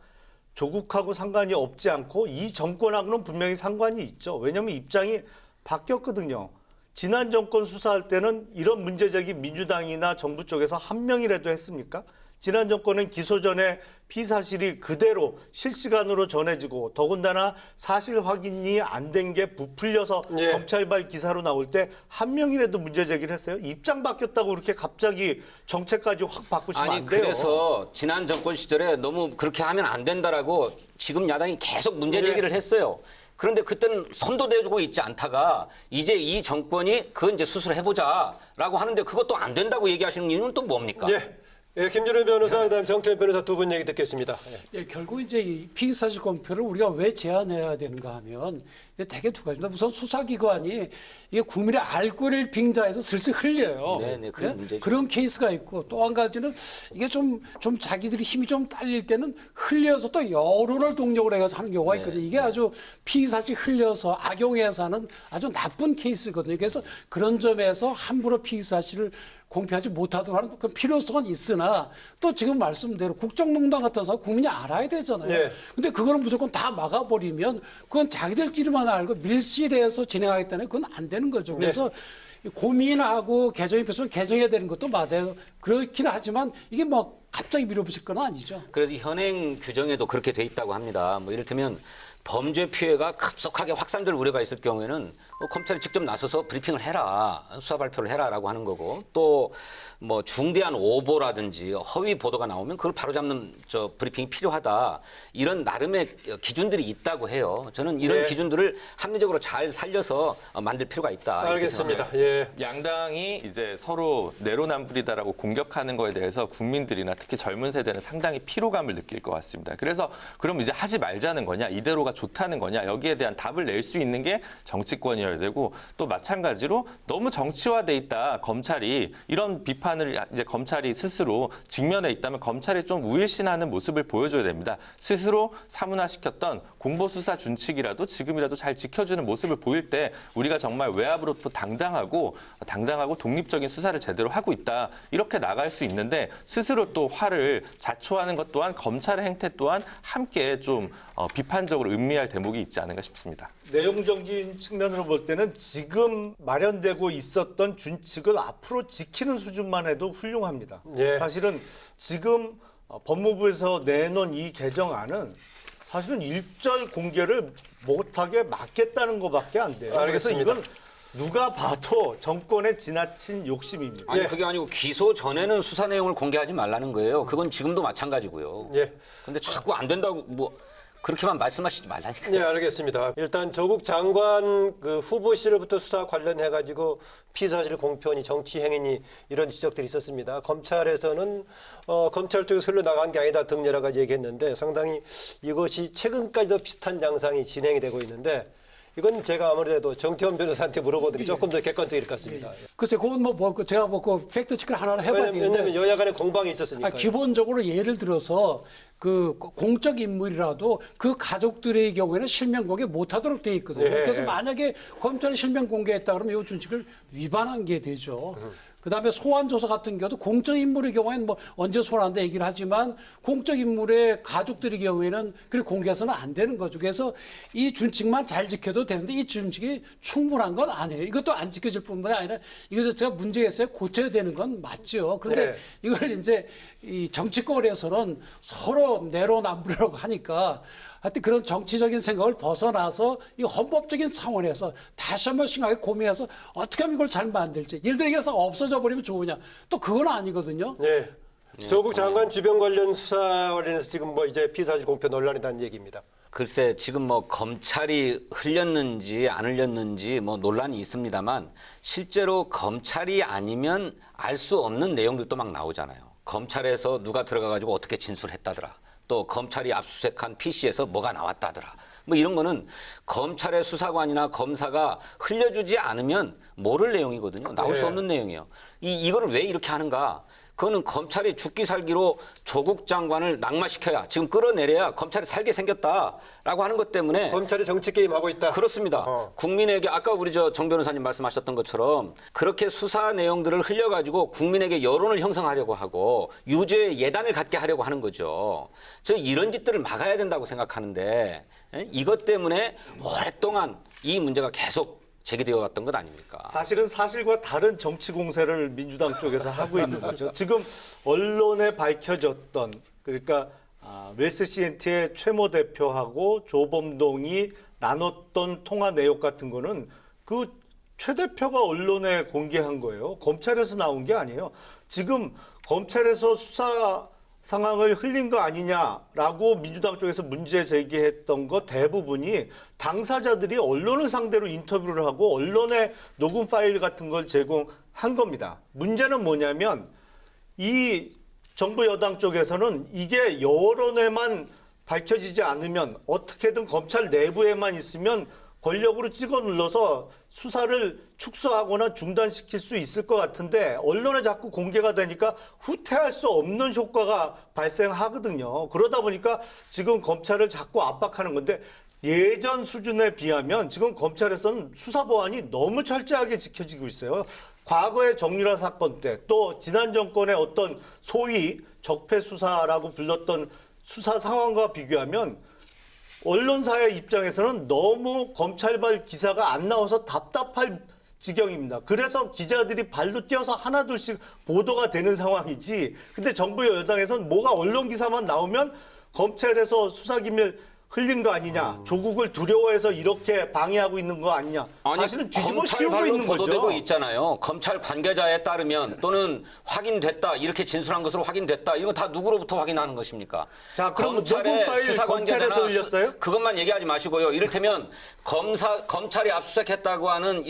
조국하고 상관이 없지 않고 이 정권하고는 분명히 상관이 있죠. 왜냐하면 입장이 바뀌었거든요. 지난 정권 수사할 때는 이런 문제적인 민주당이나 정부 쪽에서 한 명이라도 했습니까? 지난 정권은 기소 전에 피사실이 그대로 실시간으로 전해지고 더군다나 사실 확인이 안 된 게 부풀려서 예. 검찰발 기사로 나올 때 한 명이라도 문제 제기를 했어요. 입장 바뀌었다고 그렇게 갑자기 정책까지 확 바꾸시면 아니 안 돼요. 그래서 지난 정권 시절에 너무 그렇게 하면 안 된다라고 지금 야당이 계속 문제 제기를 했어요. 그런데 그때는 손도 대고 있지 않다가 이제 이 정권이 그건 이제 수술을 해보자라고 하는데 그것도 안 된다고 얘기하시는 이유는 또 뭡니까? 예, 김준우 변호사, 그다음 정태현 변호사 두 분 얘기 듣겠습니다. 예, 결국 이제 이 피의사실 공표를 우리가 왜 제한해야 되는가 하면 이게 대개 두 가지입니다. 우선 수사기관이 이게 국민의 알 권리를 빙자해서 슬슬 흘려요. 네, 그게 문제죠. 그런 케이스가 있고 또 한 가지는 이게 좀 자기들이 힘이 좀 딸릴 때는 흘려서 또 여론을 동력으로 해서 하는 경우가 있거든요. 이게 아주 피의사실 흘려서 악용해서 하는 아주 나쁜 케이스거든요. 그래서 그런 점에서 함부로 피의사실을 공표하지 못하도록 하는 그 필요성은 있으나 또 지금 말씀대로 국정농단 같은 사 국민이 알아야 되잖아요. 예. 근데 그거는 무조건 다 막아버리면 그건 자기들끼리만 알고 밀실해서 진행하겠다는 그건 안 되는 거죠. 그래서 고민하고 개정이 필요하면 개정해야 되는 것도 맞아요. 그렇긴 하지만 이게 뭐 갑자기 밀어붙일 건 아니죠. 그래서 현행 규정에도 그렇게 돼 있다고 합니다. 뭐 이를테면 범죄 피해가 급속하게 확산될 우려가 있을 경우에는 검찰이 직접 나서서 브리핑을 해라, 수사 발표를 해라라고 하는 거고 또 뭐 중대한 오보라든지 허위 보도가 나오면 그걸 바로잡는 브리핑이 필요하다. 이런 나름의 기준들이 있다고 해요. 저는 이런 기준들을 합리적으로 잘 살려서 만들 필요가 있다. 알겠습니다. 예. 양당이 이제 서로 내로남불이다라고 공격하는 거에 대해서 국민들이나 특히 젊은 세대는 상당히 피로감을 느낄 것 같습니다. 그래서 그럼 이제 하지 말자는 거냐, 이대로가 좋다는 거냐, 여기에 대한 답을 낼 수 있는 게 정치권이어야 되고 또 마찬가지로 너무 정치화돼 있다, 검찰이 이런 비판을 이제 검찰이 스스로 직면해 있다면 검찰이 좀 우일신하는 모습을 보여줘야 됩니다. 스스로 사문화시켰던 공보수사 준칙이라도 지금이라도 잘 지켜주는 모습을 보일 때 우리가 정말 외압으로부터 당당하고 독립적인 수사를 제대로 하고 있다. 이렇게 나갈 수 있는데 스스로 또 화를 자초하는 것 또한 검찰의 행태 또한 함께 좀 비판적으로 음미할 대목이 있지 않은가 싶습니다. 내용적인 측면으로 볼 때는 지금 마련되고 있었던 준칙을 앞으로 지키는 수준만 해도 훌륭합니다. 예. 사실은 지금 법무부에서 내놓은 이 개정안은 사실은 일절 공개를 못하게 막겠다는 것밖에 안 돼요. 알겠습니다. 그래서 이건 누가 봐도 정권의 지나친 욕심입니다. 아니 예. 그게 아니고 기소 전에는 수사 내용을 공개하지 말라는 거예요. 그건 지금도 마찬가지고요. 예. 근데 자꾸 안 된다고 뭐 그렇게만 말씀하시지 말라니까요. 네, 알겠습니다. 일단 조국 장관 그 후보 시절부터 수사 관련해 가지고 피사실 공표니 정치 행위니 이런 지적들이 있었습니다. 검찰에서는 검찰 쪽에서 흘러나간 게 아니다 등 여러 가지 얘기했는데 상당히 이것이 최근까지도 비슷한 양상이 진행이 되고 있는데 이건 제가 아무래도 정태원 변호사한테 물어보는 게 조금 더 객관적일 것 같습니다. 글쎄, 그건 제가 그 팩트 체크를 하나를 해봐야 되는데. 왜냐하면 여야 간에 공방이 있었으니까. 기본적으로 예를 들어서 그 공적 인물이라도 그 가족들의 경우에는 실명 공개 못하도록 돼 있거든요. 네. 그래서 만약에 검찰이 실명 공개했다 그러면 이 준칙을 위반한 게 되죠. 그다음에 소환 조사 같은 경우도 공적 인물의 경우에는 뭐 언제 소환한다 얘기를 하지만 공적 인물의 가족들의 경우에는 그렇게 공개해서는 안 되는 거죠. 그래서 이 준칙만 잘 지켜도 되는데 이 준칙이 충분한 건 아니에요. 이것도 안 지켜질 뿐만 아니라 이거 자체가 문제가 있어요. 고쳐야 되는 건 맞죠. 그런데 네. 이걸 이제 이 정치권에서는 서로 내로남불이라고 하니까 하여튼 그런 정치적인 생각을 벗어나서 이 헌법적인 차원에서 다시 한번 심하게 고민해서 어떻게 하면 이걸 잘 만들지. 예를 들어 이게 없어져 버리면 좋으냐. 또 그건 아니거든요. 네. 조국 장관 주변 관련 수사 관련해서 지금 뭐 이제 피사실 공표 논란이라는 얘기입니다. 글쎄 지금 뭐 검찰이 흘렸는지 안 흘렸는지 뭐 논란이 있습니다만 실제로 검찰이 아니면 알 수 없는 내용들도 막 나오잖아요. 검찰에서 누가 들어가가지고 어떻게 진술했다더라. 또 검찰이 압수수색한 PC에서 뭐가 나왔다더라. 뭐 이런 거는 검찰의 수사관이나 검사가 흘려주지 않으면 모를 내용이거든요. 나올 수 없는 내용이에요. 이거를 왜 이렇게 하는가? 그거는 검찰이 죽기 살기로 조국 장관을 낙마시켜야 지금 끌어내려야 검찰이 살게 생겼다라고 하는 것 때문에 검찰이 정치 게임 하고 있다. 그렇습니다. 국민에게 아까 우리 정 변호사님 말씀하셨던 것처럼 그렇게 수사 내용들을 흘려가지고 국민에게 여론을 형성하려고 하고 유죄의 예단을 갖게 하려고 하는 거죠. 저 이런 짓들을 막아야 된다고 생각하는데 이것 때문에 오랫동안 이 문제가 계속 제기되어 왔던 것 아닙니까? 사실은 사실과 다른 정치 공세를 민주당 쪽에서 하고 있는 거죠. 지금 언론에 밝혀졌던 그러니까 웰스 CNT의 최모 대표하고 조범동이 나눴던 통화 내역 같은 거는 그 최 대표가 언론에 공개한 거예요. 검찰에서 나온 게 아니에요. 지금 검찰에서 수사 상황을 흘린 거 아니냐라고 민주당 쪽에서 문제 제기했던 거 대부분이 당사자들이 언론을 상대로 인터뷰를 하고 언론에 녹음 파일 같은 걸 제공한 겁니다. 문제는 뭐냐면 이 정부 여당 쪽에서는 이게 여론에만 밝혀지지 않으면 어떻게든 검찰 내부에만 있으면 권력으로 찍어 눌러서 수사를 축소하거나 중단시킬 수 있을 것 같은데 언론에 자꾸 공개가 되니까 후퇴할 수 없는 효과가 발생하거든요. 그러다 보니까 지금 검찰을 자꾸 압박하는 건데 예전 수준에 비하면 지금 검찰에서는 수사 보안이 너무 철저하게 지켜지고 있어요. 과거의 정유라 사건 때 또 지난 정권의 어떤 소위 적폐 수사라고 불렀던 수사 상황과 비교하면 언론사의 입장에서는 너무 검찰발 기사가 안 나와서 답답할 지경입니다. 그래서 기자들이 발로 뛰어서 하나둘씩 보도가 되는 상황이지. 근데 정부 여당에서는 뭐가 언론 기사만 나오면 검찰에서 수사기밀 흘린 거 아니냐. 조국을 두려워해서 이렇게 방해하고 있는 거 아니냐. 사실은 뒤집어 씌우고 있는 거죠. 보도되고 있잖아요. 검찰 관계자에 따르면 또는 확인됐다 이렇게 진술한 것으로 확인됐다. 이거 다 누구로부터 확인하는 것입니까? 자, 그럼 녹음 파일 검찰에서 흘렸어요? 그것만 얘기하지 마시고요. 이를테면 검찰이 압수수색했다고 하는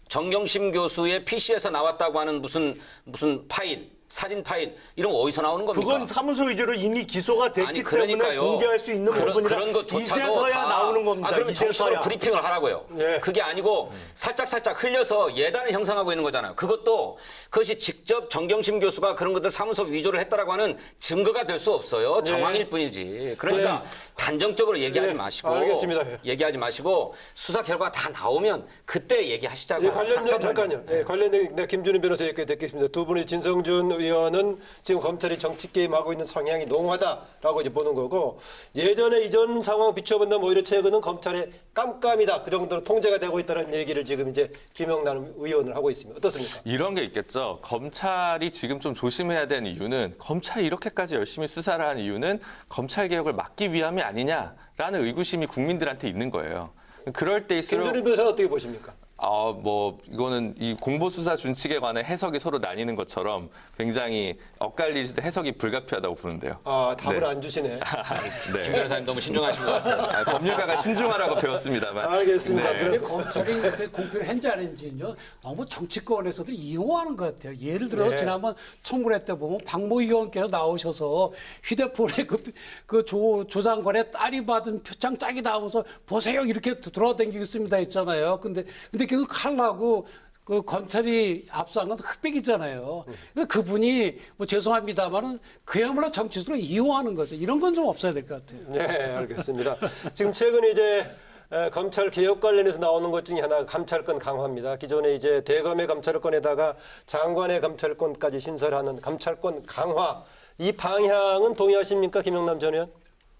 정경심 교수의 PC에서 나왔다고 하는 무슨 파일. 사진 파일 이런 거 어디서 나오는 겁니까? 그건 사무소 위조로 이미 기소가 됐기 때문에 공개할 수 있는 부분이라 그런 것조차도 이제서야 다, 나오는 겁니다. 그러면 이제서야. 정식으로 브리핑을 하라고요. 예. 그게 아니고 살짝 흘려서 예단을 형성하고 있는 거잖아요. 그것이 직접 정경심 교수가 그런 것들 사무소 위조를 했다라고 하는 증거가 될 수 없어요. 정황일 뿐이지. 그러니까 단정적으로 얘기하지 마시고 알겠습니다. 얘기하지 마시고 수사 결과 다 나오면 그때 얘기하시자고요. 관련된 잠깐요. 관련된 김준일 변호사에게 듣겠습니다. 두 분이 진성준 의원은 지금 검찰이 정치 게임하고 있는 성향이 농후하다라고 이제 보는 거고, 예전에 이전 상황 비춰본다면 오히려 최근은 검찰의 깜깜이다, 그 정도로 통제가 되고 있다는 얘기를 지금 이제 김영남 의원을 하고 있습니다. 어떻습니까? 이런 게 있겠죠. 검찰이 지금 좀 조심해야 되는 이유는, 검찰이 이렇게까지 열심히 수사를 하는 이유는 검찰 개혁을 막기 위함이 아니냐라는 의구심이 국민들한테 있는 거예요. 그럴 때일수록 김준일 변호사 어떻게 보십니까? 이거는 이 공보수사 준칙에 관한 해석이 서로 나뉘는 것처럼 굉장히 엇갈릴 때 해석이 불가피하다고 보는데요. 답을 네. 안 주시네. 김 변호사님 너무 신중하신 것 같아요. 법률가가 신중하라고 배웠습니다만. 알겠습니다. 네. 근데 검찰이 공표했는지 안 했는지요 너무 정치권에서도 이용하는 것 같아요. 예를 들어 네. 지난번 청문회 때 보면 박모 의원께서 나오셔서 휴대폰에 조 장관의 딸이 받은 표창 짝이 나오면서 보세요 이렇게 돌아다니고 있습니다 했잖아요. 근데 그 칼라고 그 검찰이 압수한 건 흑백이잖아요. 그러니까 그분이 뭐 죄송합니다만은 그야말로 정치적으로 이용하는 거죠. 이런 건 좀 없어야 될 것 같아요. 네, 알겠습니다. 지금 최근에 이제 검찰 개혁 관련해서 나오는 것 중에 하나가 감찰권 강화입니다. 기존에 이제 대검의 감찰권에다가 장관의 감찰권까지 신설하는 감찰권 강화, 이 방향은 동의하십니까, 김영남 전 의원?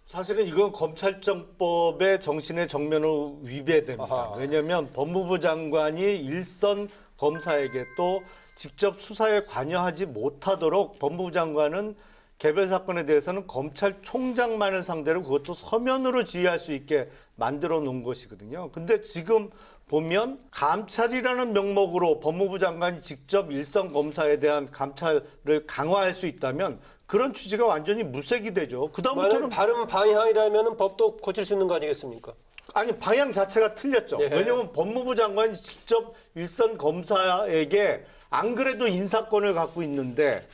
사실은 이건 검찰청법의 정신의 정면으로 위배됩니다. 아하. 왜냐하면 법무부 장관이 일선 검사에게 또 직접 수사에 관여하지 못하도록 법무부 장관은 개별 사건에 대해서는 검찰총장만을 상대로 그것도 서면으로 지휘할 수 있게 만들어 놓은 것이거든요. 근데 지금 보면 감찰이라는 명목으로 법무부 장관이 직접 일선 검사에 대한 감찰을 강화할 수 있다면 그런 취지가 완전히 무색이 되죠. 그다음부터는 바른 방향이라면 법도 고칠 수 있는 거 아니겠습니까? 아니 방향 자체가 틀렸죠. 네. 왜냐하면 법무부 장관이 직접 일선 검사에게 안 그래도 인사권을 갖고 있는데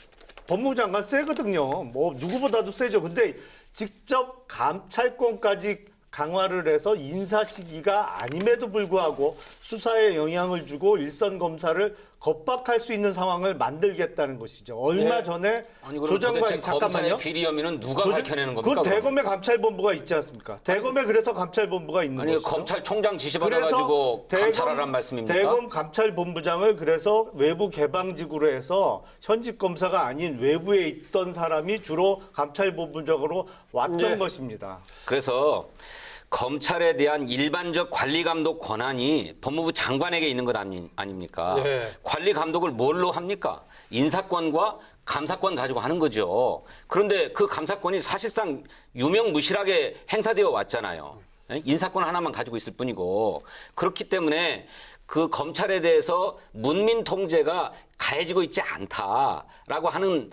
법무부 장관 세거든요. 뭐 누구보다도 세죠. 근데 직접 감찰권까지 강화를 해서 인사 시기가 아님에도 불구하고 수사에 영향을 주고 일선 검사를 겁박할 수 있는 상황을 만들겠다는 것이죠. 얼마 네. 전에 아니 그럼 조 장관이 도대체 검사의 잠깐만요. 비리 혐의는 누가 밝혀내는 겁니까? 그 대검의 감찰본부가 있지 않습니까? 대검에 그래서 감찰본부가 있는 아니 것이죠. 검찰총장 지시받아가지고 감찰하란 말씀입니까? 대검 감찰본부장을 그래서 외부 개방직으로 해서 현직 검사가 아닌 외부에 있던 사람이 주로 감찰본부장으로 왔던 네. 것입니다. 그래서 검찰에 대한 일반적 관리 감독 권한이 법무부 장관에게 있는 것 아닙니까? 네. 관리 감독을 뭘로 합니까? 인사권과 감사권 가지고 하는 거죠. 그런데 그 감사권이 사실상 유명무실하게 행사되어 왔잖아요. 인사권 하나만 가지고 있을 뿐이고. 그렇기 때문에 그 검찰에 대해서 문민 통제가 가해지고 있지 않다라고 하는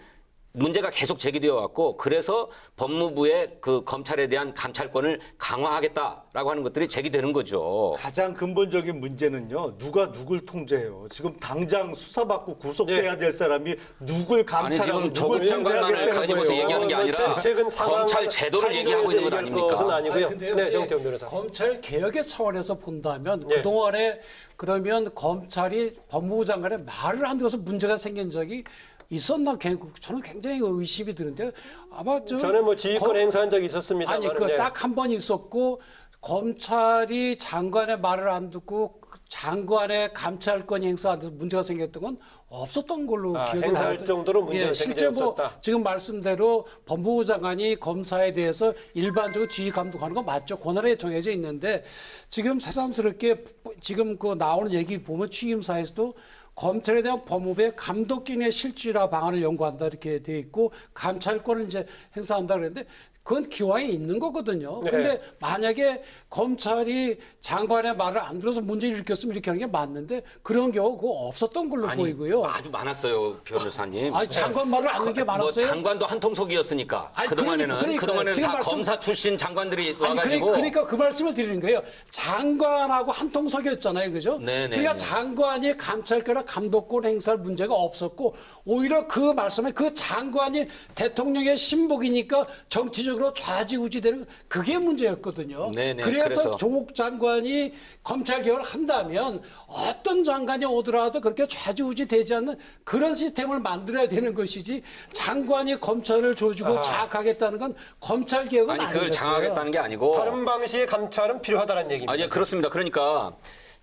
문제가 계속 제기되어 왔고, 그래서 법무부의 그 검찰에 대한 감찰권을 강화하겠다라고 하는 것들이 제기되는 거죠. 가장 근본적인 문제는요. 누가 누굴 통제해요. 지금 당장 수사받고 구속돼야 될 사람이 누굴 아니 감찰하고 지금 누굴 조국 장관만을 통제하겠다는 가지고서 거예요. 얘기하는 게 아니라 최근 검찰 제도를 얘기하고 있는 것 아닙니까? 것은 아니고요. 아니, 근데요, 네, 근데 정태훈 변호사. 검찰 개혁의 차원에서 본다면 네. 그동안에 그러면 검찰이 법무부 장관의 말을 안 들어서 문제가 생긴 적이 있었나? 저는 굉장히 의심이 드는데 아마 전에 뭐 지휘권 행사한 적이 있었습니다만. 아니 그 딱 한 번 있었고 검찰이 장관의 말을 안 듣고 장관의 감찰권 행사 안 돼서 문제가 생겼던 건 없었던 걸로 기억이 행사할 나거든요. 정도로 문제가 생긴 실제 적이 뭐 없었다. 지금 말씀대로 법무부 장관이 검사에 대해서 일반적으로 지휘 감독하는 건 맞죠. 권한에 정해져 있는데 지금 새삼스럽게 지금 그 나오는 얘기 보면 취임사에서도 검찰에 대한 법무부의 감독 기능의 실질화 방안을 연구한다 이렇게 돼 있고 감찰권을 이제 행사한다 그랬는데 그건 기왕에 있는 거거든요. 네. 근데 만약에 검찰이 장관의 말을 안 들어서 문제를 일으켰으면 이렇게 하는 게 맞는데 그런 경우 그거 없었던 걸로 아니 보이고요. 아주 많았어요, 변호사님. 아니 장관 말을 안 듣는 게 많았어요. 뭐 장관도 아니, 한통속이었으니까 그동안에는 그러니까요. 지금 다 말씀- 검사 출신 장관들이 아니, 와가지고 그러니까 그 말씀을 드리는 거예요. 장관하고 한통속이었잖아요, 그죠? 네네. 그러니까 장관이 감찰권이나 감독권 행사할 문제가 없었고 오히려 그 말씀에 그 장관이 대통령의 신복이니까 정치적으로 좌지우지되는 그게 문제였거든요. 네네, 그래서 그래서. 조국 장관이 검찰 개혁을 한다면 어떤 장관이 오더라도 그렇게 좌지우지되지 않는 그런 시스템을 만들어야 되는 것이지 장관이 검찰을 조지고 장악하겠다는 건 검찰 개혁은 아니 아닌 그걸 것 같아요. 장악하겠다는 게 아니고 다른 방식의 감찰은 필요하다는 얘기입니다. 아, 예, 그렇습니다. 그러니까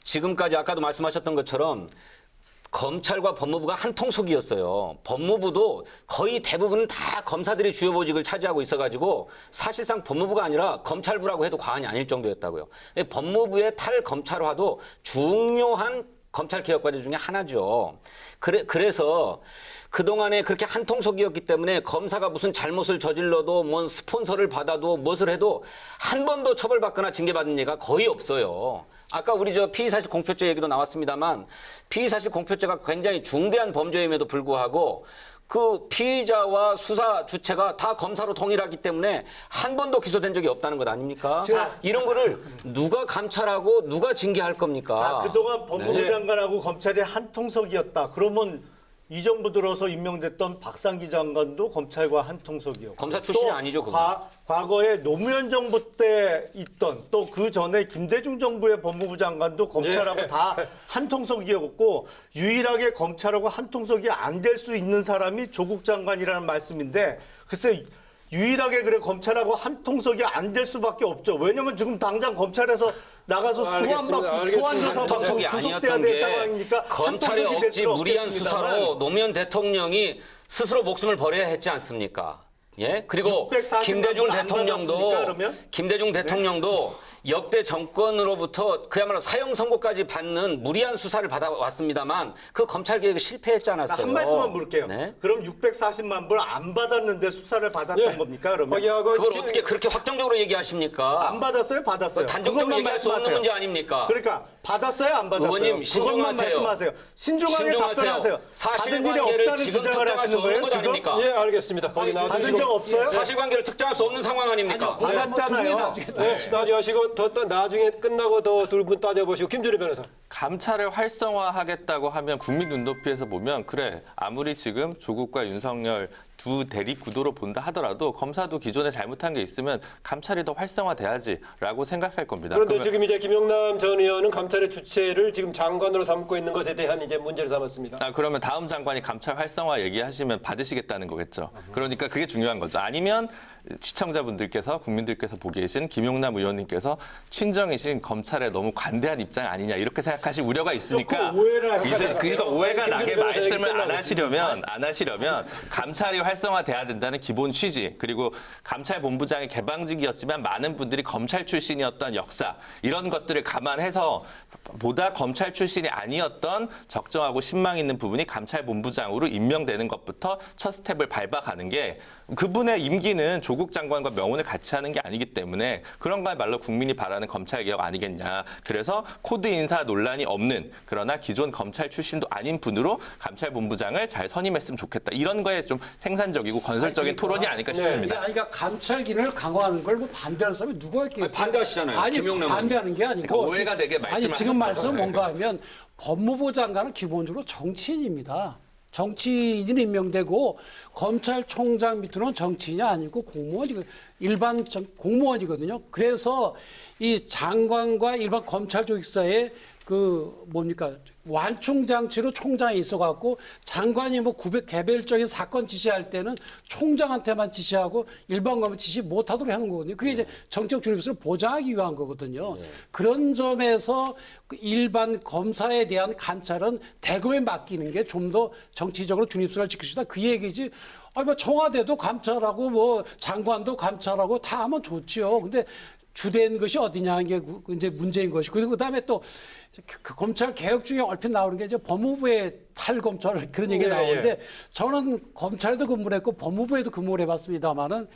지금까지 아까도 말씀하셨던 것처럼 검찰과 법무부가 한 통속이었어요. 법무부도 거의 대부분은 다 검사들이 주요 보직을 차지하고 있어가지고 사실상 법무부가 아니라 검찰부라고 해도 과언이 아닐 정도였다고요. 법무부의 탈검찰화도 중요한 검찰개혁 과제 중에 하나죠. 그래서 그동안에 그렇게 한통속이었기 때문에 검사가 무슨 잘못을 저질러도 뭔 스폰서를 받아도 무엇을 해도 한 번도 처벌받거나 징계받은 예가 거의 없어요. 아까 우리 피의사실 공표죄 얘기도 나왔습니다만 피의사실 공표죄가 굉장히 중대한 범죄임에도 불구하고 그 피의자와 수사 주체가 다 검사로 통일하기 때문에 한 번도 기소된 적이 없다는 것 아닙니까? 이런 거를 누가 감찰하고 누가 징계할 겁니까? 자, 그동안 법무부 장관하고 검찰이 한 통속이었다. 그러면 이 정부 들어서 임명됐던 박상기 장관도 검찰과 한 통속이었고 검사 출신이 아니죠, 그건. 과거에 노무현 정부 때 있던 또 그 전에 김대중 정부의 법무부 장관도 검찰하고 다 한 통속이었고 유일하게 검찰하고 한 통속이 안 될 수 있는 사람이 조국 장관이라는 말씀인데 글쎄 유일하게 그래 검찰하고 한 통속이 안 될 수밖에 없죠. 왜냐면 지금 당장 검찰에서 나가서 소환조사 받고 구속돼야 될 상황이니까 검찰의 억지 무리한 수사로 노무현 대통령이 스스로 목숨을 버려야 했지 않습니까? 예? 그리고 김대중 대통령도 역대 정권으로부터 그야말로 사형 선고까지 받는 무리한 수사를 받아왔습니다만 그 검찰 개혁이 실패했지 않았어요. 한 말씀만 물을게요. 네? 그럼 640만 불 안 받았는데 수사를 받았던 겁니까? 그러면 그걸 어떻게 그렇게 확정적으로 얘기하십니까? 안 받았어요? 받았어요? 단정적으로 얘기할 수 없는 문제 아닙니까? 그러니까 받았어요? 안 받았어요? 의원님 그것만 신중하세요. 말씀하세요. 신중하게 답변하세요. 사실관계를 지금 특정할 수 없는 것 아닙니까? 예, 알겠습니다. 거기 받은 적 없어요? 사실관계를 특정할 수 없는 상황 아닙니까? 받았잖아요. 네, 따져하시고 더 나중에 끝나고 더 둘 분 따져보시고 김준일 변호사. 감찰을 활성화하겠다고 하면 국민 눈높이에서 보면 그래 아무리 지금 조국과 윤석열 두 대립 구도로 본다 하더라도 검사도 기존에 잘못한 게 있으면 감찰이 더 활성화돼야지라고 생각할 겁니다. 그런데 지금 이제 김용남 전 의원은 감찰의 주체를 지금 장관으로 삼고 있는 것에 대한 이제 문제를 삼았습니다. 그러면 다음 장관이 감찰 활성화 얘기하시면 받으시겠다는 거겠죠. 그러니까 그게 중요한 거죠. 아니면 시청자분들께서 국민들께서 보기 계신 김용남 의원님께서 친정이신 검찰에 너무 관대한 입장 아니냐 이렇게 생각하실 우려가 있으니까 그러니까 오해가 나게 말씀을 안 하시려면 감찰이 활성화돼야 된다는 기본 취지 그리고 감찰본부장의 개방직이었지만 많은 분들이 검찰 출신이었던 역사 이런 것들을 감안해서 보다 검찰 출신이 아니었던 적정하고 신망 있는 부분이 감찰본부장으로 임명되는 것부터 첫 스텝을 밟아가는 게 그분의 임기는 조국 장관과 명운을 같이 하는 게 아니기 때문에 그런 거야말로 국민이 바라는 검찰개혁 아니겠냐. 그래서 코드 인사 논란이 없는 그러나 기존 검찰 출신도 아닌 분으로 감찰본부장을 잘 선임했으면 좋겠다. 이런 거에 좀 생산적이고 건설적인 토론이 아닐까 싶습니다. 그러니까 감찰 기능을 강화하는 걸 뭐 반대하는 사람이 누가 있겠어요? 반대하시잖아요. 아니, 김용남 반대하는 게 아니고 그러니까 오해가 되게 아니 지금 말씀은 뭔가 하면 법무부 장관은 기본적으로 정치인입니다. 정치인이 임명되고 검찰총장 밑으로는 정치인이 아니고 일반 공무원이거든요. 그래서 이 장관과 일반 검찰 조직사의 완충장치로 총장이 있어갖고 장관이 개별적인 사건 지시할 때는 총장한테만 지시하고 일반 검은 지시 못하도록 하는 거거든요. 그게 이제 정책 중립성을 보장하기 위한 거거든요. 그런 점에서 일반 검사에 대한 감찰은 대검에 맡기는 게 좀 더 정치적으로 중립성을 지킬 수 있다. 그 얘기지. 청와대도 감찰하고 장관도 감찰하고 다 하면 좋지요. 근데 주된 것이 어디냐 게 이제 문제인 것이고 그다음에 또 검찰 개혁 중에 얼핏 나오는 게 이제 법무부의 탈검찰 그런 얘기가 나오는데 저는 검찰에도 근무를 했고 법무부에도 근무를 해봤습니다만은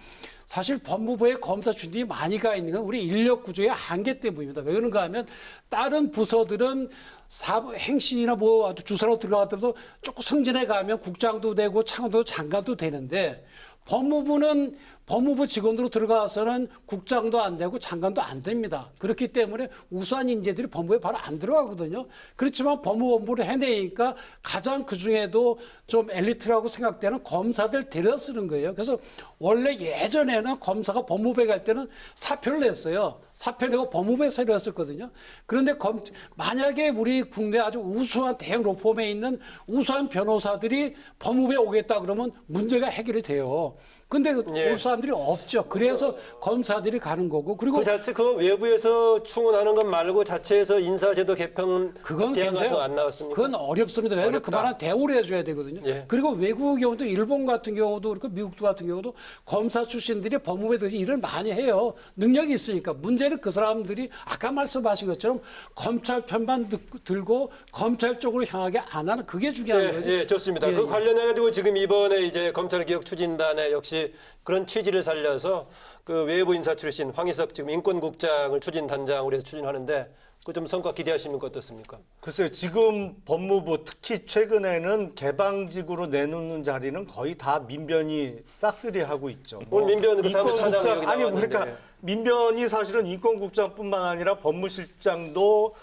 사실 법무부에 검사 출신이 많이 가 있는 건 우리 인력 구조의 한계 때문입니다. 왜 그런가 하면 다른 부서들은 행신이나 아주 주사로 들어가더라도 조금 승진해 가면 국장도 되고 차관도 장관도 되는데 법무부는 법무부 직원으로 들어가서는 국장도 안 되고 장관도 안 됩니다. 그렇기 때문에 우수한 인재들이 법무부에 바로 안 들어가거든요. 그렇지만 법무본부를 해내니까 가장 그중에도 좀 엘리트라고 생각되는 검사들 데려 쓰는 거예요. 그래서 원래 예전에는 검사가 법무부에 갈 때는 사표를 냈어요. 사표 내고 법무부에 서류였었거든요. 그런데 만약에 우리 국내 아주 우수한 대형 로펌에 있는 우수한 변호사들이 법무부에 오겠다 그러면 문제가 해결이 돼요. 근데 예. 올 사람들이 없죠. 그래서 검사들이 가는 거고 그리고 그 자체 그 외부에서 충원하는 것 말고 자체에서 인사제도 개편 그건 대안 같은 굉장히 거 안 나왔습니까? 그건 어렵습니다. 왜냐하면 어렵다. 그만한 대우를 해줘야 되거든요. 예. 그리고 외국의 경우도 일본 같은 경우도 그렇고 미국도 같은 경우도 검사 출신들이 법무부에 대해서 일을 많이 해요. 능력이 있으니까. 문제는 그 사람들이 아까 말씀하신 것처럼 검찰 편만 들고 검찰 쪽으로 향하게 안 하는 그게 중요한 거죠. 예, 좋습니다. 예, 그 예. 관련해 가지고 지금 이번에 이제 검찰개혁 추진단에 역시 그런 취지를 살려서 그 외부 인사 출신 황희석 지금 인권국장을 추진단장으로 해서 추진하는데 그 좀 성과 기대하십니까 어떻습니까? 글쎄요, 지금 법무부 특히 최근에는 개방직으로 내놓는 자리는 거의 다 민변이 싹쓸이하고 있죠. 오늘 민변 그 사무처장 여기 아니 나왔는데. 그러니까 민변이 사실은 인권국장뿐만 아니라 법무실장도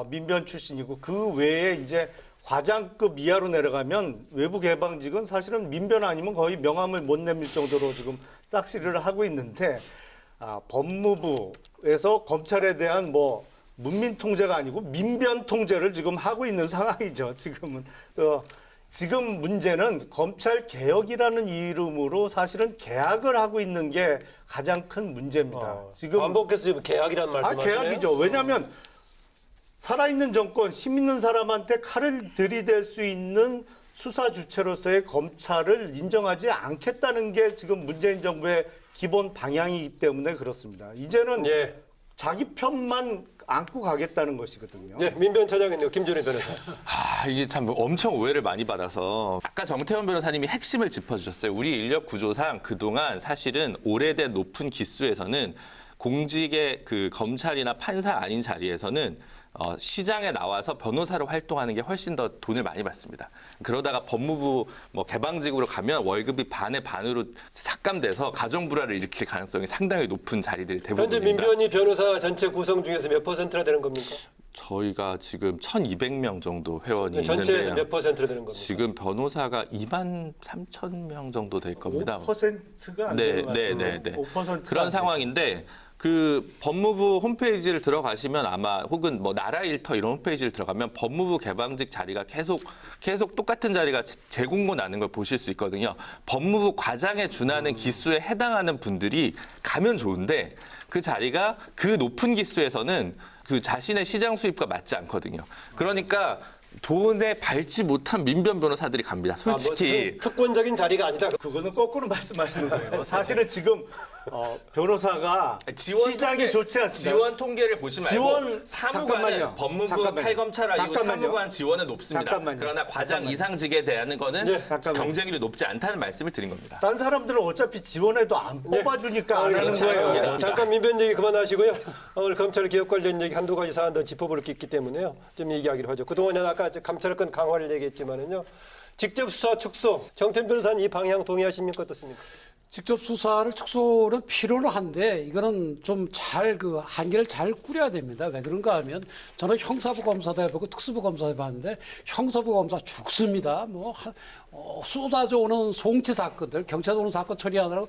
민변 출신이고 그 외에 이제 과장급 이하로 내려가면 외부 개방직은 사실은 민변 아니면 거의 명함을 못 내밀 정도로 지금 싹쓸이를 하고 있는데 법무부에서 검찰에 대한 뭐 문민 통제가 아니고 민변 통제를 지금 하고 있는 상황이죠. 지금은 지금 문제는 검찰 개혁이라는 이름으로 사실은 개혁을 하고 있는 게 가장 큰 문제입니다. 지금 반복해서 지금 개혁이란 말씀하시네요. 개혁이죠. 왜냐하면 살아있는 정권, 힘 있는 사람한테 칼을 들이댈 수 있는 수사 주체로서의 검찰을 인정하지 않겠다는 게 지금 문재인 정부의 기본 방향이기 때문에 그렇습니다. 이제는 예. 자기 편만 안고 가겠다는 것이거든요. 예, 민변 차장인데요. 김준일 변호사. 이게 참 엄청 오해를 많이 받아서 아까 정태원 변호사님이 핵심을 짚어주셨어요. 우리 인력 구조상 그동안 사실은 오래된 높은 기수에서는 공직의 그 검찰이나 판사 아닌 자리에서는 시장에 나와서 변호사로 활동하는 게 훨씬 더 돈을 많이 받습니다. 그러다가 법무부 뭐 개방직으로 가면 월급이 반의 반으로 삭감돼서 가정불화를 일으킬 가능성이 상당히 높은 자리들이 현재 대부분입니다. 민변이 변호사 전체 구성 중에서 몇 퍼센트나 되는 겁니까? 저희가 지금 1,200명 정도 회원이 전체에서 있는데 몇 퍼센트나 되는 겁니까? 지금 변호사가 23,000명 정도 될 겁니다. 5%가 안 되는 것 같아요. 5%가 그런 상황인데 그 법무부 홈페이지를 들어가시면 아마 혹은 뭐 나라일터 이런 홈페이지를 들어가면 법무부 개방직 자리가 계속 똑같은 자리가 재공고 나는 걸 보실 수 있거든요. 법무부 과장에 준하는 기수에 해당하는 분들이 가면 좋은데 그 자리가 그 높은 기수에서는 그 자신의 시장 수입과 맞지 않거든요. 그러니까 돈에 밟지 못한 민변 변호사들이 갑니다. 솔직히. 뭐 특권적인 자리가 아니다. 그거는 거꾸로 말씀하시는 거예요. 사실은 지금 변호사가 시장이 좋지 않습니다. 지원 통계를 보시면 지원, 사무관은 잠깐만요. 법무부 잠깐만요. 탈검찰 아니고 잠깐만요. 사무관 지원은 높습니다. 잠깐만요. 그러나 과장 잠깐만요. 이상직에 대한 거는 잠깐만요. 경쟁률이 높지 않다는 말씀을 드린 겁니다. 딴 사람들은 어차피 지원해도 안 뽑아주니까 안 하는 그렇지 거예요. 않습니다. 잠깐 민변 얘기 그만하시고요. 오늘 검찰 개혁 관련 얘기 한두 가지 사안 더 짚어볼 게 있기 때문에요. 좀 얘기하기로 하죠. 그동안에 아까 감찰권 강화를 얘기했지만은요. 직접 수사 축소. 정태원 변호사는 이 방향 동의하십니까? 어떻습니까? 직접 수사를 축소는 필요는 한데 이거는 좀 잘 그 한계를 잘 꾸려야 됩니다. 왜 그런가 하면 저는 형사부 검사도 해보고 특수부 검사도 해봤는데 형사부 검사 죽습니다. 뭐 쏟아져 오는 송치 사건들 경찰서 오는 사건 처리하느라고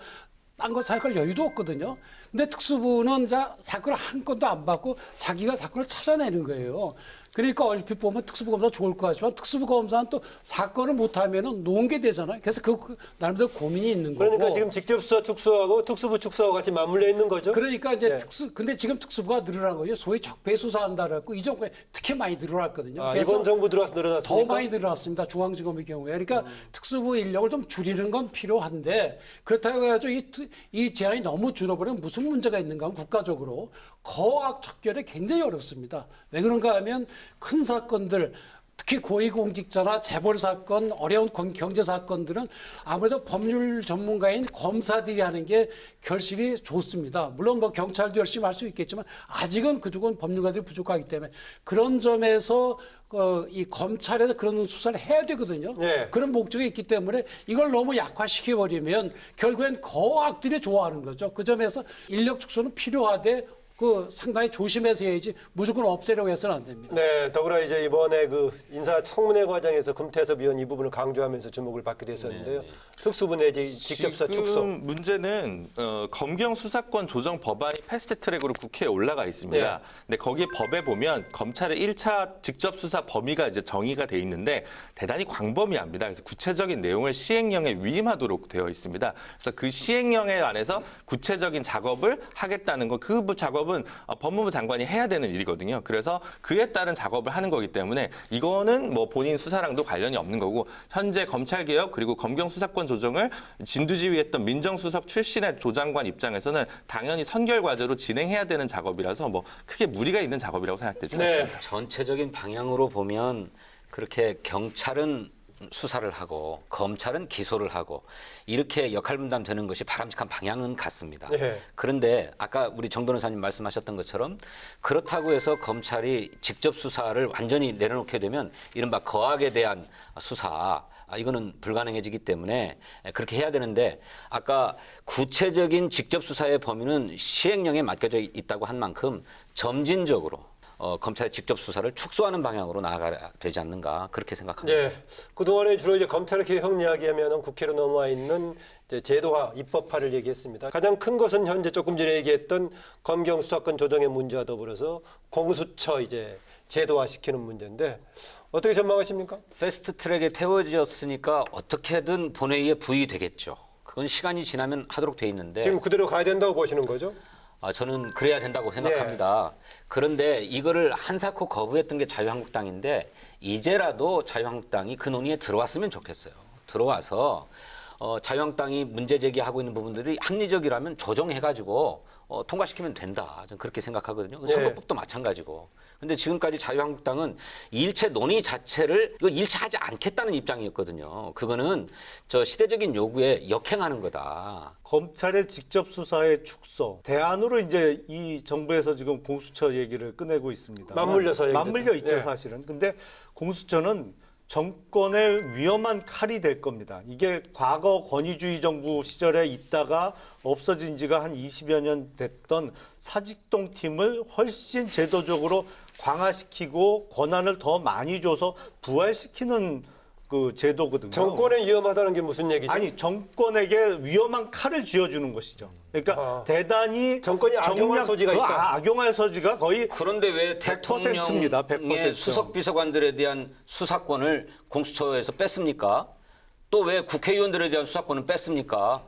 딴 거 생각할 여유도 없거든요. 근데 특수부는 사건을 한 건도 안 받고 자기가 사건을 찾아내는 거예요. 그러니까 얼핏 보면 특수부 검사 좋을 것 같지만 특수부 검사는 또 사건을 못하면 놓은 되잖아요. 그래서 그 나름대로 고민이 있는 거고. 그러니까 지금 직접 수사 축소하고 특수부 축소하고 같이 맞물려 있는 거죠. 그러니까 이제 예. 근데 지금 특수부가 늘어난 거죠. 소위 적폐 수사한다 그랬고 이 정부에 특히 많이 늘어났거든요. 그래서 이번 정부 들어와서 더 늘어났습니까? 많이 늘어났습니다. 중앙지검의 경우에. 그러니까 특수부 인력을 좀 줄이는 건 필요한데 그렇다고 해가지고 이 제한이 너무 줄어버리면 무슨 문제가 있는가 하면 국가적으로 거악 척결이 굉장히 어렵습니다. 왜 그런가 하면 큰 사건들 특히 고위공직자나 재벌 사건, 어려운 경제 사건들은 아무래도 법률 전문가인 검사들이 하는 게 결실이 좋습니다. 물론 뭐 경찰도 열심히 할 수 있겠지만 아직은 그쪽은 법률가들이 부족하기 때문에 그런 점에서 이 검찰에서 그런 수사를 해야 되거든요. 예. 그런 목적이 있기 때문에 이걸 너무 약화시켜버리면 결국엔 거악들이 좋아하는 거죠. 그 점에서 인력 축소는 필요하되 그 상당히 조심해서 해야지 무조건 없애려고 해서는 안 됩니다. 네, 더불어 이제 이번에 그 인사청문회 과정에서 금태섭 의원 이 부분을 강조하면서 주목을 받게 됐었는데요. 특수부 내지 직접 수사 축소. 지금 문제는 검경 수사권 조정 법안이 패스트트랙으로 국회에 올라가 있습니다. 네. 근데 거기 법에 보면 검찰의 1차 직접 수사 범위가 이제 정의가 돼 있는데 대단히 광범위합니다. 그래서 구체적인 내용을 시행령에 위임하도록 되어 있습니다. 그래서 그 시행령에 안에서 구체적인 작업을 하겠다는 거, 그 작업은 법무부 장관이 해야 되는 일이거든요. 그래서 그에 따른 작업을 하는 거기 때문에 이거는 뭐 본인 수사랑도 관련이 없는 거고, 현재 검찰개혁 그리고 검경 수사권 조정을 진두지휘했던 민정수석 출신의 조 장관 입장에서는 당연히 선결 과제로 진행해야 되는 작업이라서 뭐 크게 무리가 있는 작업이라고 생각되지 네. 않습니다. 전체적인 방향으로 보면 그렇게 경찰은 수사를 하고 검찰은 기소를 하고 이렇게 역할 분담되는 것이 바람직한 방향은 같습니다. 네. 그런데 아까 우리 정 변호사님 말씀하셨던 것처럼 그렇다고 해서 검찰이 직접 수사를 완전히 내려놓게 되면 이른바 거악에 대한 수사, 이거는 불가능해지기 때문에 그렇게 해야 되는데, 아까 구체적인 직접 수사의 범위는 시행령에 맡겨져 있다고 한 만큼 점진적으로 검찰의 직접 수사를 축소하는 방향으로 나아가야 되지 않는가, 그렇게 생각합니다. 네, 그동안에 주로 이제 검찰 개혁 이야기하면 국회로 넘어와 있는 이제 제도화, 입법화를 얘기했습니다. 가장 큰 것은 현재 조금 전에 얘기했던 검경 수사권 조정의 문제와 더불어서 공수처 이제 제도화시키는 문제인데 어떻게 전망하십니까? 패스트트랙에 태워졌으니까 어떻게든 본회의에 부의되겠죠. 그건 시간이 지나면 하도록 돼 있는데 지금 그대로 가야 된다고 보시는 거죠? 저는 그래야 된다고 생각합니다. 그런데 이거를 한사코 거부했던 게 자유한국당인데 이제라도 자유한국당이 그 논의에 들어왔으면 좋겠어요. 들어와서 자유한국당이 문제 제기하고 있는 부분들이 합리적이라면 조정해가지고 통과시키면 된다. 저는 그렇게 생각하거든요. 선거법도 마찬가지고. 근데 지금까지 자유한국당은 일체 논의 자체를 이거 일체하지 않겠다는 입장이었거든요. 그거는 저 시대적인 요구에 역행하는 거다. 검찰의 직접 수사의 축소, 대안으로 이제 이 정부에서 지금 공수처 얘기를 꺼내고 있습니다. 맞물려서 맞물려 있죠, 네. 사실은. 근데 공수처는 정권의 위험한 칼이 될 겁니다. 이게 과거 권위주의 정부 시절에 있다가 없어진 지가 한 20여 년 됐던 사직동 팀을 훨씬 제도적으로 강화시키고 권한을 더 많이 줘서 부활시키는 그 제도거든요. 정권에 위험하다는 게 무슨 얘기죠? 아니, 정권에게 위험한 칼을 쥐어주는 것이죠. 그러니까 대단히 정권이 악용할 소지가 있다. 악용할 소지가 거의 그런데 왜 100%입니다. 대통령의 100%. 수석 비서관들에 대한 수사권을 공수처에서 뺐습니까? 또 왜 국회의원들에 대한 수사권은 뺐습니까?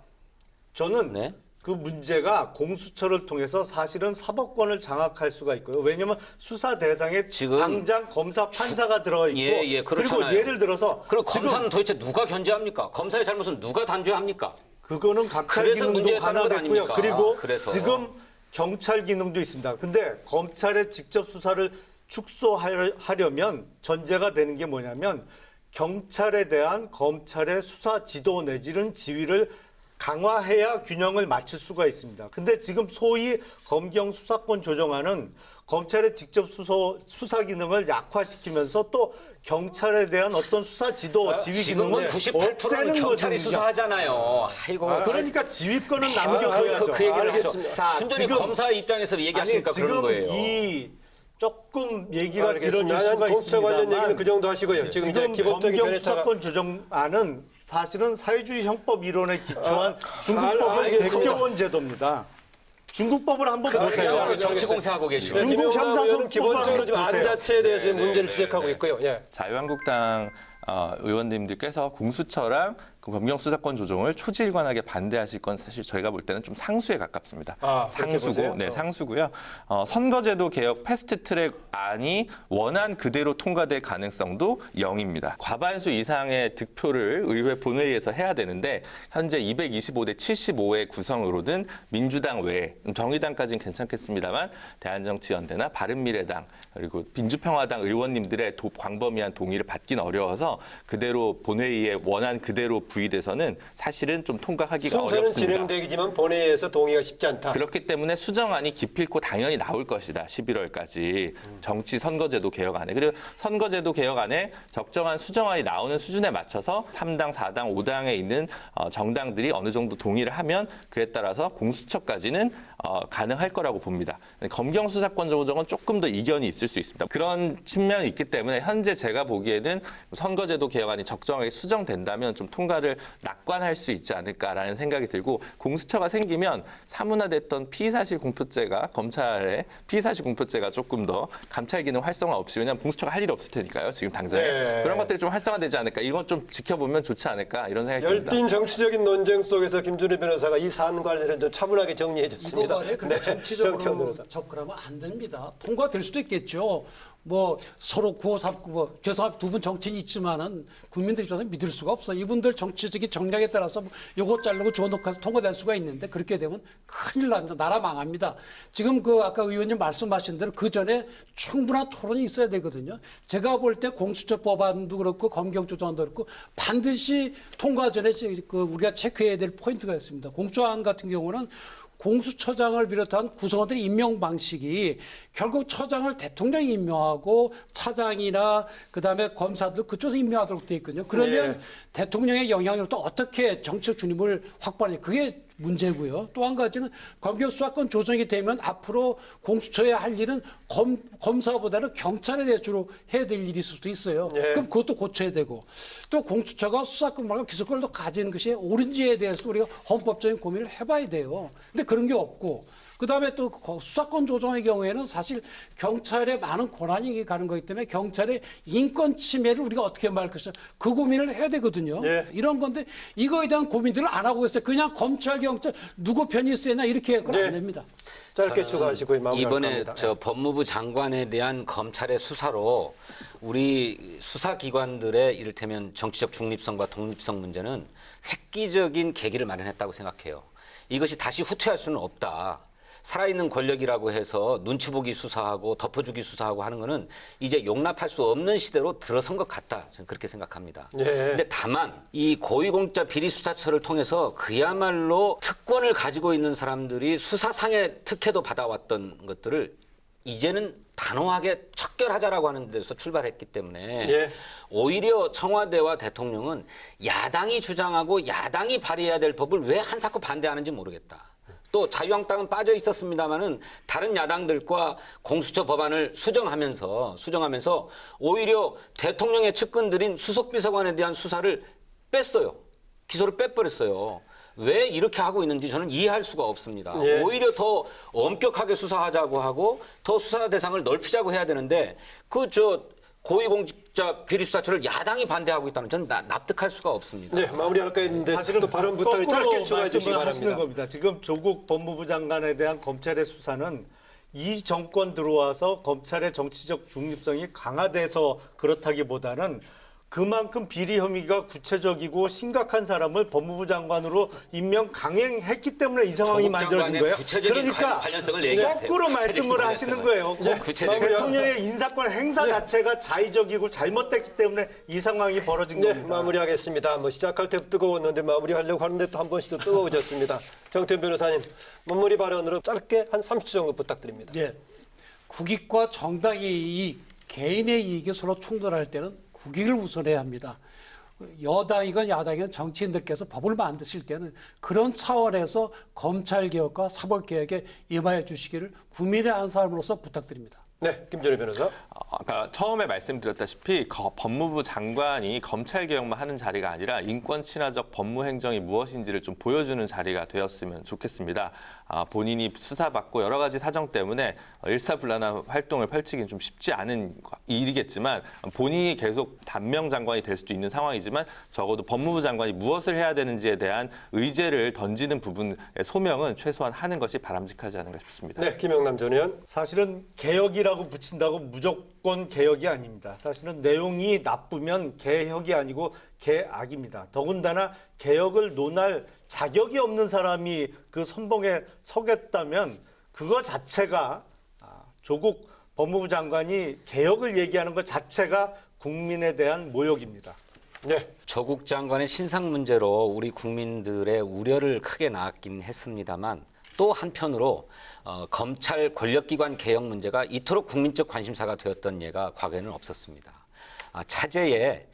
저는 네. 그 문제가 공수처를 통해서 사실은 사법권을 장악할 수가 있고요. 왜냐하면 수사 대상에 지금 당장 검사, 판사가 들어있고 예, 그리고 그렇잖아요. 예를 들어서 그럼 지금 검사는 도대체 누가 견제합니까? 검사의 잘못은 누가 단죄합니까? 그건 감찰 그래서 기능도 문제였다는 것 관할됐고요. 아닙니까? 그리고 그래서. 지금 경찰 기능도 있습니다. 근데 검찰의 직접 수사를 축소하려면 전제가 되는 게 뭐냐면 경찰에 대한 검찰의 수사 지도 내지는 지휘를 강화해야 균형을 맞출 수가 있습니다. 근데 지금 소위 검경 수사권 조정안은 검찰의 직접 수사 기능을 약화시키면서 또 경찰에 대한 어떤 수사 지도, 지휘 지금은 기능을 98%는 없애는 경찰이 거거든요. 수사하잖아요. 아이고. 그러니까 지휘권은 남겨둬야죠. 그 얘기를 알겠습니다. 하죠. 순전히 검사 입장에서 얘기하시니까 지금 그런 거예요. 이 조금 얘기가 길어질 알겠습니다. 수가 공수처 관련 있습니다만 얘기는 그 정도 하시고요. 지금 이제 기본적인 검경 변해차가 수사권 조정안은 사실은 사회주의 형법 이론에 기초한 중국법을 알겠습니다. 베껴온 제도입니다. 중국법을 한번 보세요. 그 정치 공세하고 계시고. 네, 중국 김영남 형사소송법을 의원은 기본적으로 지금 한번 안 보세요. 자체에 대해서 문제를 지적하고 있고요. 예. 자유한국당 의원님들께서 공수처랑 그 검경 수사권 조정을 초지일관하게 반대하실 건 사실 저희가 볼 때는 좀 상수에 가깝습니다. 그렇게 보세요? 상수고, 네, 상수고요. 선거제도 개혁 패스트트랙 안이 원안 그대로 통과될 가능성도 0입니다. 과반수 이상의 득표를 의회 본회의에서 해야 되는데 현재 225대 75의 구성으로는 민주당 외에 정의당까지는 괜찮겠습니다만 대한정치연대나 바른미래당 그리고 민주평화당 의원님들의 광범위한 동의를 받긴 어려워서 해서 그대로 본회의에 원안 그대로 부의돼서는 사실은 좀 통과하기가 순서는 어렵습니다. 진행되기지만 본회의에서 동의가 쉽지 않다. 그렇기 때문에 수정안이 기필코 당연히 나올 것이다. 11월까지 정치 선거제도 개혁안에. 그리고 선거제도 개혁안에 적정한 수정안이 나오는 수준에 맞춰서 3당, 4당, 5당에 있는 정당들이 어느 정도 동의를 하면 그에 따라서 공수처까지는 가능할 거라고 봅니다. 검경 수사권 조정은 조금 더 이견이 있을 수 있습니다. 그런 측면이 있기 때문에 현재 제가 보기에는 선거제도 개혁안이 적정하게 수정된다면 좀 통과를 낙관할 수 있지 않을까라는 생각이 들고, 공수처가 생기면 사문화됐던 피의사실 공표죄가 검찰의 피의사실 공표죄가 조금 더 감찰 기능 활성화 없이, 왜냐하면 공수처가 할 일이 없을 테니까요. 지금 당장에. 네. 그런 것들이 좀 활성화되지 않을까. 이건 좀 지켜보면 좋지 않을까 이런 생각이 듭니다. 열띤 정치적인 논쟁 속에서 김준우 변호사가 이 사안 관련해서 좀 차분하게 정리해 줬습니다. 이거 말이에요. 그런데 정태원 정치적으로 변호사. 접근하면 안 됩니다. 통과될 수도 있겠죠. 뭐 서로 구호삼고 뭐 죄송합니다. 두 분 정치인이 있지만은 국민들 입장에서 믿을 수가 없어. 이분들 정치적인 정략에 따라서 뭐 요거 자르고 저거 놓고 해서 통과될 수가 있는데, 그렇게 되면 큰일 납니다. 나라 망합니다. 지금 그 아까 의원님 말씀하신 대로 그 전에 충분한 토론이 있어야 되거든요. 제가 볼 때 공수처 법안도 그렇고 검경 조정안도 그렇고 반드시 통과 전에 그 우리가 체크해야 될 포인트가 있습니다. 공수처안 같은 경우는 공수처장을 비롯한 구성원들의 임명 방식이 결국 처장을 대통령이 임명하고 차장이나 그다음에 검사들 그쪽에서 임명하도록 돼 있거든요. 그러면 예. 대통령의 영향으로 또 어떻게 정치적 중립을 확보하냐, 그게 문제고요. 또 한 가지는 검경 수사권 조정이 되면 앞으로 공수처에 할 일은 검사보다는 경찰에 대주로 해야 될 일이 있을 수도 있어요. 예. 그럼 그것도 고쳐야 되고, 또 공수처가 수사권 말고 기소권을 더 가지는 것이 옳은지에 대해서 우리가 헌법적인 고민을 해봐야 돼요. 근데 그런 게 없고, 그다음에 또 수사권 조정의 경우에는 사실 경찰에 많은 권한이 가는 거기 때문에 경찰의 인권 침해를 우리가 어떻게 막을 것이냐, 그 고민을 해야 되거든요. 예. 이런 건데 이거에 대한 고민들을 안 하고 있어요. 그냥 검찰, 경찰 누구 편이 세냐 이렇게 해서는 네. 안 됩니다. 짧게 추가하시고 마무리할 이번에 겁니다. 저 법무부 장관에 대한 검찰의 수사로 우리 수사기관들의 이를테면 정치적 중립성과 독립성 문제는 획기적인 계기를 마련했다고 생각해요. 이것이 다시 후퇴할 수는 없다. 살아있는 권력이라고 해서 눈치 보기 수사하고 덮어주기 수사하고 하는 거는 이제 용납할 수 없는 시대로 들어선 것 같다. 저는 그렇게 생각합니다. 예. 근데 다만 이 고위공직자 비리수사처를 통해서 그야말로 특권을 가지고 있는 사람들이 수사상의 특혜도 받아왔던 것들을 이제는 단호하게 척결하자라고 하는 데서 출발했기 때문에 예. 오히려 청와대와 대통령은 야당이 주장하고 야당이 발의해야 될 법을 왜 한사코 반대하는지 모르겠다. 또 자유한국당은 빠져 있었습니다마는 다른 야당들과 공수처 법안을 수정하면서 오히려 대통령의 측근들인 수석비서관에 대한 수사를 뺐어요. 기소를 빼버렸어요. 왜 이렇게 하고 있는지 저는 이해할 수가 없습니다. 예. 오히려 더 엄격하게 수사하자고 하고 더 수사 대상을 넓히자고 해야 되는데 고위공직자 비리수사처를 야당이 반대하고 있다는 저는 납득할 수가 없습니다. 네, 마무리할까 했는데 사실은 또 발언부터 짧게 추가해 주시기 말씀을 하시는 바랍니다. 겁니다. 지금 조국 법무부 장관에 대한 검찰의 수사는 이 정권 들어와서 검찰의 정치적 중립성이 강화돼서 그렇다기보다는 그만큼 비리 혐의가 구체적이고 심각한 사람을 법무부 장관으로 임명 강행했기 때문에 이 상황이 조국 만들어진 장관의 거예요. 구체적인 그러니까 관련성을 얘기하세요. 거꾸로 구체적인 말씀을 하시는 관련성을. 거예요. 네, 구체적인 대통령의 인사권 행사 자체가 자의적이고 잘못됐기 때문에 이 상황이 벌어진 네, 겁니다. 마무리하겠습니다. 뭐 시작할 때 뜨거웠는데 마무리하려고 하는데 또 한 번씩 더 뜨거워졌습니다. 정태원 변호사님, 마무리 발언으로 짧게 한 30초 정도 부탁드립니다. 예. 국익과 정당의 이익, 개인의 이익이 서로 충돌할 때는 국익을 우선해야 합니다. 여당이건 야당이건 정치인들께서 법을 만드실 때는 그런 차원에서 검찰개혁과 사법개혁에 임하여 주시기를 국민의 한 사람으로서 부탁드립니다. 네, 김준우 변호사. 아까 처음에 말씀드렸다시피 법무부 장관이 검찰 개혁만 하는 자리가 아니라 인권 친화적 법무 행정이 무엇인지를 좀 보여주는 자리가 되었으면 좋겠습니다. 본인이 수사받고 여러 가지 사정 때문에 일사불란한 활동을 펼치기는 좀 쉽지 않은 일이겠지만 본인이 계속 단명 장관이 될 수도 있는 상황이지만 적어도 법무부 장관이 무엇을 해야 되는지에 대한 의제를 던지는 부분의 소명은 최소한 하는 것이 바람직하지 않은가 싶습니다. 네, 김영남 전 의원. 사실은 개혁이라고 붙인다고 무조건 개혁이 아닙니다. 사실은 내용이 나쁘면 개혁이 아니고 개악입니다. 더군다나 개혁을 논할 자격이 없는 사람이 그 선봉에 서겠다면 그거 자체가 조국 법무부 장관이 개혁을 얘기하는 것 자체가 국민에 대한 모욕입니다. 네. 조국 장관의 신상 문제로 우리 국민들의 우려를 크게 낳았긴 했습니다만 또 한편으로 검찰 권력기관 개혁 문제가 이토록 국민적 관심사가 되었던 예가 과거에는 없었습니다. 차제에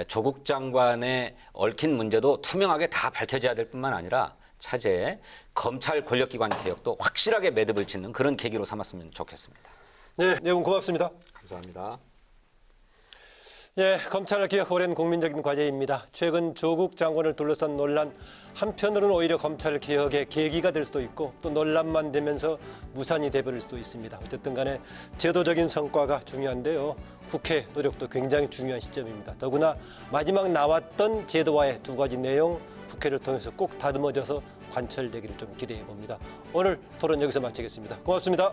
조국 장관의 얽힌 문제도 투명하게 다 밝혀져야 될 뿐만 아니라 차제에 검찰 권력기관 개혁도 확실하게 매듭을 짓는 그런 계기로 삼았으면 좋겠습니다. 네, 내용 고맙습니다. 감사합니다. 예, 검찰 개혁 오랜 국민적인 과제입니다. 최근 조국 장관을 둘러싼 논란, 한편으로는 오히려 검찰 개혁의 계기가 될 수도 있고 또 논란만 되면서 무산이 돼버릴 수도 있습니다. 어쨌든 간에 제도적인 성과가 중요한데요. 국회 노력도 굉장히 중요한 시점입니다. 더구나 마지막 나왔던 제도화의 두 가지 내용 국회를 통해서 꼭 다듬어져서 관철되기를 좀 기대해 봅니다. 오늘 토론 여기서 마치겠습니다. 고맙습니다.